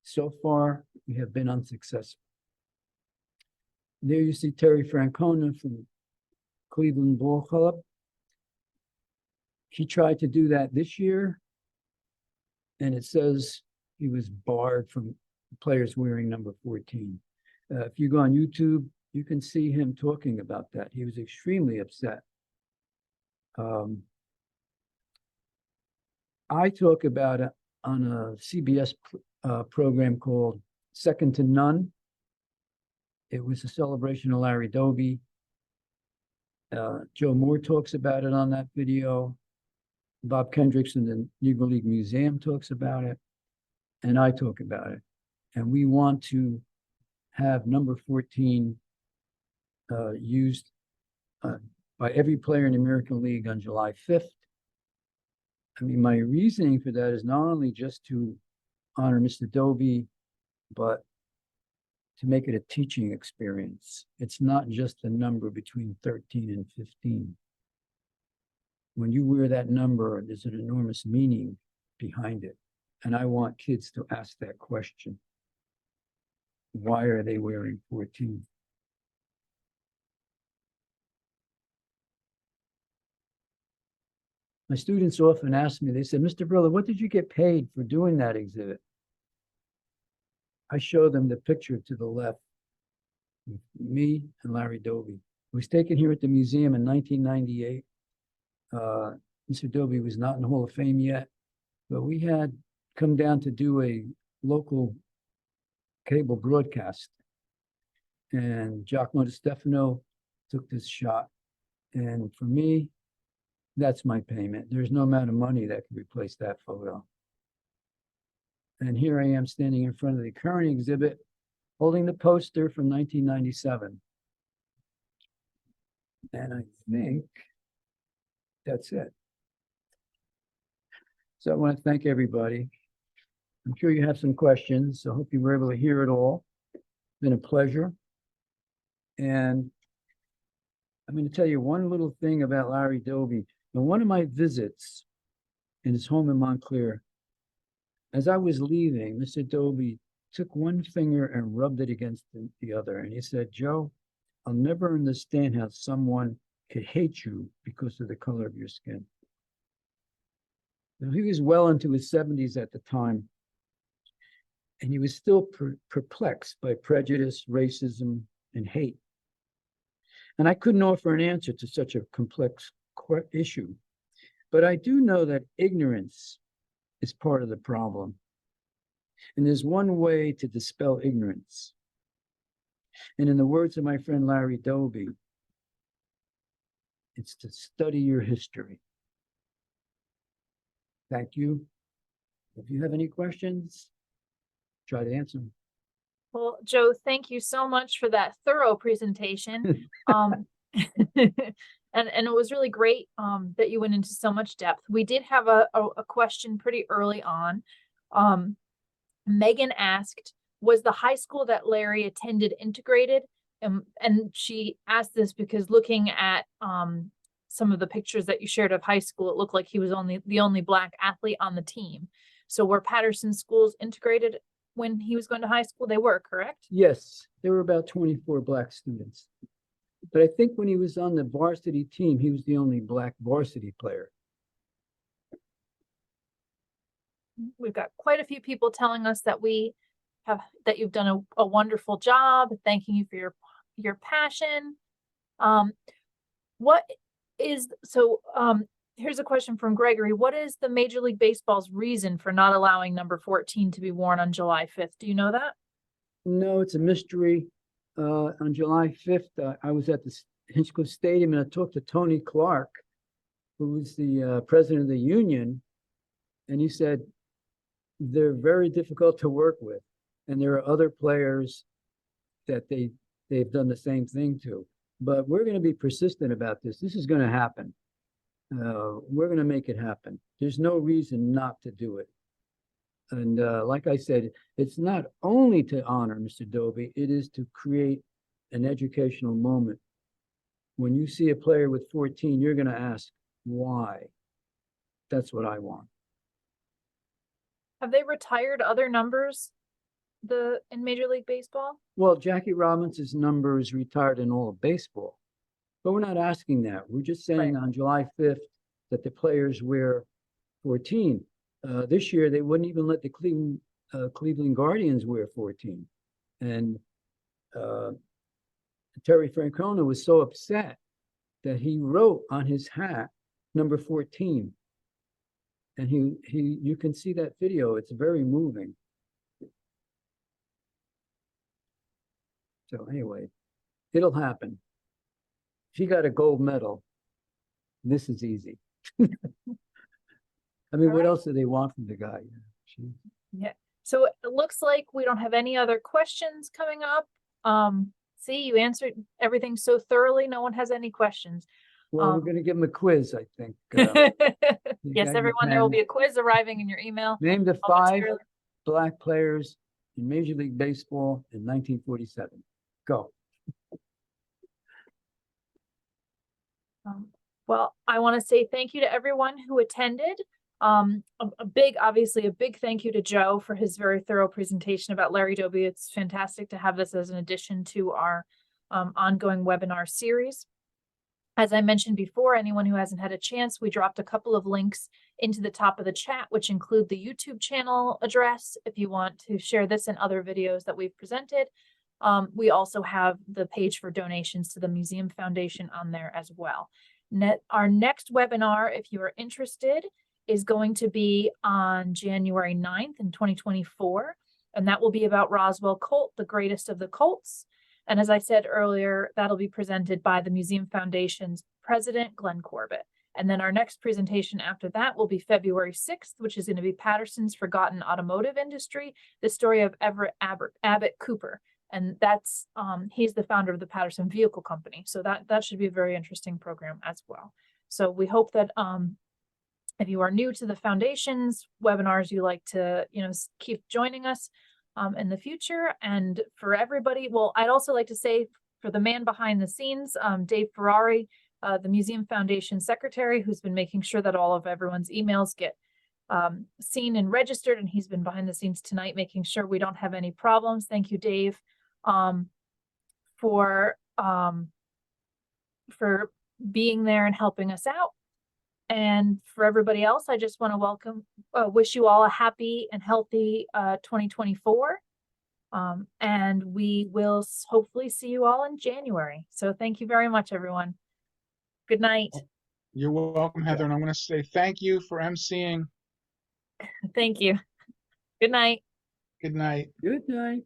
So far, we have been unsuccessful. There you see Terry Francona from Cleveland Ball Club. He tried to do that this year, And it says he was barred from players wearing number 14. If you go on YouTube, you can see him talking about that. He was extremely upset. I talk about it on a CBS program called Second to None. It was a celebration of Larry Doby. Joe Moore talks about it on that video. Bob Kendricks in the Negro League Museum talks about it. And I talk about it. And we want to have number 14 used by every player in the American League on July 5th. I mean, my reasoning for that is not only just to honor Mr. Doby, but to make it a teaching experience. It's not just a number between 13 and 15. When you wear that number, there's an enormous meaning behind it. And I want kids to ask that question. Why are they wearing 14? My students often ask me, they said, Mr. Verilla, what did you get paid for doing that exhibit? I show them the picture to the left, me and Larry Doby. It was taken here at the museum in 1998. Mr. Doby was not in the Hall of Fame yet, but we had come down to do a local cable broadcast. And Giacomo DiStefano took this shot. And for me, that's my payment. There's no amount of money that can replace that photo. And here I am standing in front of the current exhibit, holding the poster from 1997. And I think that's it. So I want to thank everybody. I'm sure you have some questions, so I hope you were able to hear it all. It's been a pleasure. And I'm going to tell you one little thing about Larry Doby. On one of my visits in his home in Montclair, as I was leaving, Mr. Doby took one finger and rubbed it against the other. And he said, Joe, I'll never understand how someone could hate you because of the color of your skin. Now, he was well into his 70s at the time, and he was still perplexed by prejudice, racism, and hate. And I couldn't offer an answer to such a complex issue. But I do know that ignorance is part of the problem. And there's one way to dispel ignorance. And in the words of my friend Larry Doby, it's to study your history. Thank you. If you have any questions, try to answer them. Well, Joe, thank you so much for that thorough presentation. And it was really great that you went into so much depth. We did have a question pretty early on. Megan asked, was the high school that Larry attended integrated? And she asked this because looking at some of the pictures that you shared of high school, it looked like he was the only Black athlete on the team. So were Paterson schools integrated when he was going to high school? They were, correct? Yes, there were about 24 Black students. But I think when he was on the varsity team, he was the only Black varsity player. We've got quite a few people telling us that that you've done a wonderful job, thanking you for your passion. Here's a question from Gregory. What is the Major League Baseball's reason for not allowing number 14 to be worn on July 5th? Do you know that? No, it's a mystery. On July 5th, I was at the Hinchcliffe Stadium and I talked to Tony Clark, who was the president of the union, and he said, they're very difficult to work with. And there are other players that they've done the same thing to. But we're going to be persistent about this. This is going to happen. We're going to make it happen. There's no reason not to do it. And like I said, it's not only to honor Mr. Doby, it is to create an educational moment. When you see a player with 14, you're going to ask, why? That's what I want. Have they retired other numbers in Major League Baseball? Well, Jackie Robinson's number is retired in all of baseball. But we're not asking that. We're just saying on July 5th that the players wear 14. This year, they wouldn't even let the Cleveland Guardians wear 14. And Terry Francona was so upset that he wrote on his hat number 14. And you can see that video. It's very moving. So anyway, it'll happen. She got a gold medal. This is easy. I mean, what else do they want from the guy? Yeah. So it looks like we don't have any other questions coming up. See, you answered everything so thoroughly. No one has any questions. Well, we're going to give them a quiz, I think. Yes, everyone, there will be a quiz arriving in your email. Name the 5 Black players in Major League Baseball in 1947. Go. Well, I want to say thank you to everyone who attended. Obviously a big thank you to Joe for his very thorough presentation about Larry Doby. It's fantastic to have this as an addition to our ongoing webinar series. As I mentioned before, anyone who hasn't had a chance, we dropped a couple of links into the top of the chat, which include the YouTube channel address if you want to share this and other videos that we've presented. We also have the page for donations to the Museum Foundation on there as well. Our next webinar, if you are interested, is going to be on January 9th in 2024, and that will be about Roswell Colt, the greatest of the Colts. And as I said earlier, that'll be presented by the Museum Foundation's president, Glenn Corbett. And then our next presentation after that will be February 6th, which is going to be Paterson's Forgotten Automotive Industry, the story of Everett Abbott Cooper. And that's, he's the founder of the Paterson Vehicle Company. So that should be a very interesting program as well. So we hope that if you are new to the Foundation's webinars, you like to, keep joining us in the future. And for everybody, well, I'd also like to say for the man behind the scenes, Dave Ferrari, the Museum Foundation secretary, who's been making sure that all of everyone's emails get seen and registered. And he's been behind the scenes tonight, making sure we don't have any problems. Thank you, Dave, for being there and helping us out. And for everybody else, I just want to wish you all a happy and healthy 2024. And we will hopefully see you all in January. So thank you very much, everyone. Good night. You're welcome, Heather. And I'm going to say thank you for emceeing. Thank you. Good night. Good night. Good night.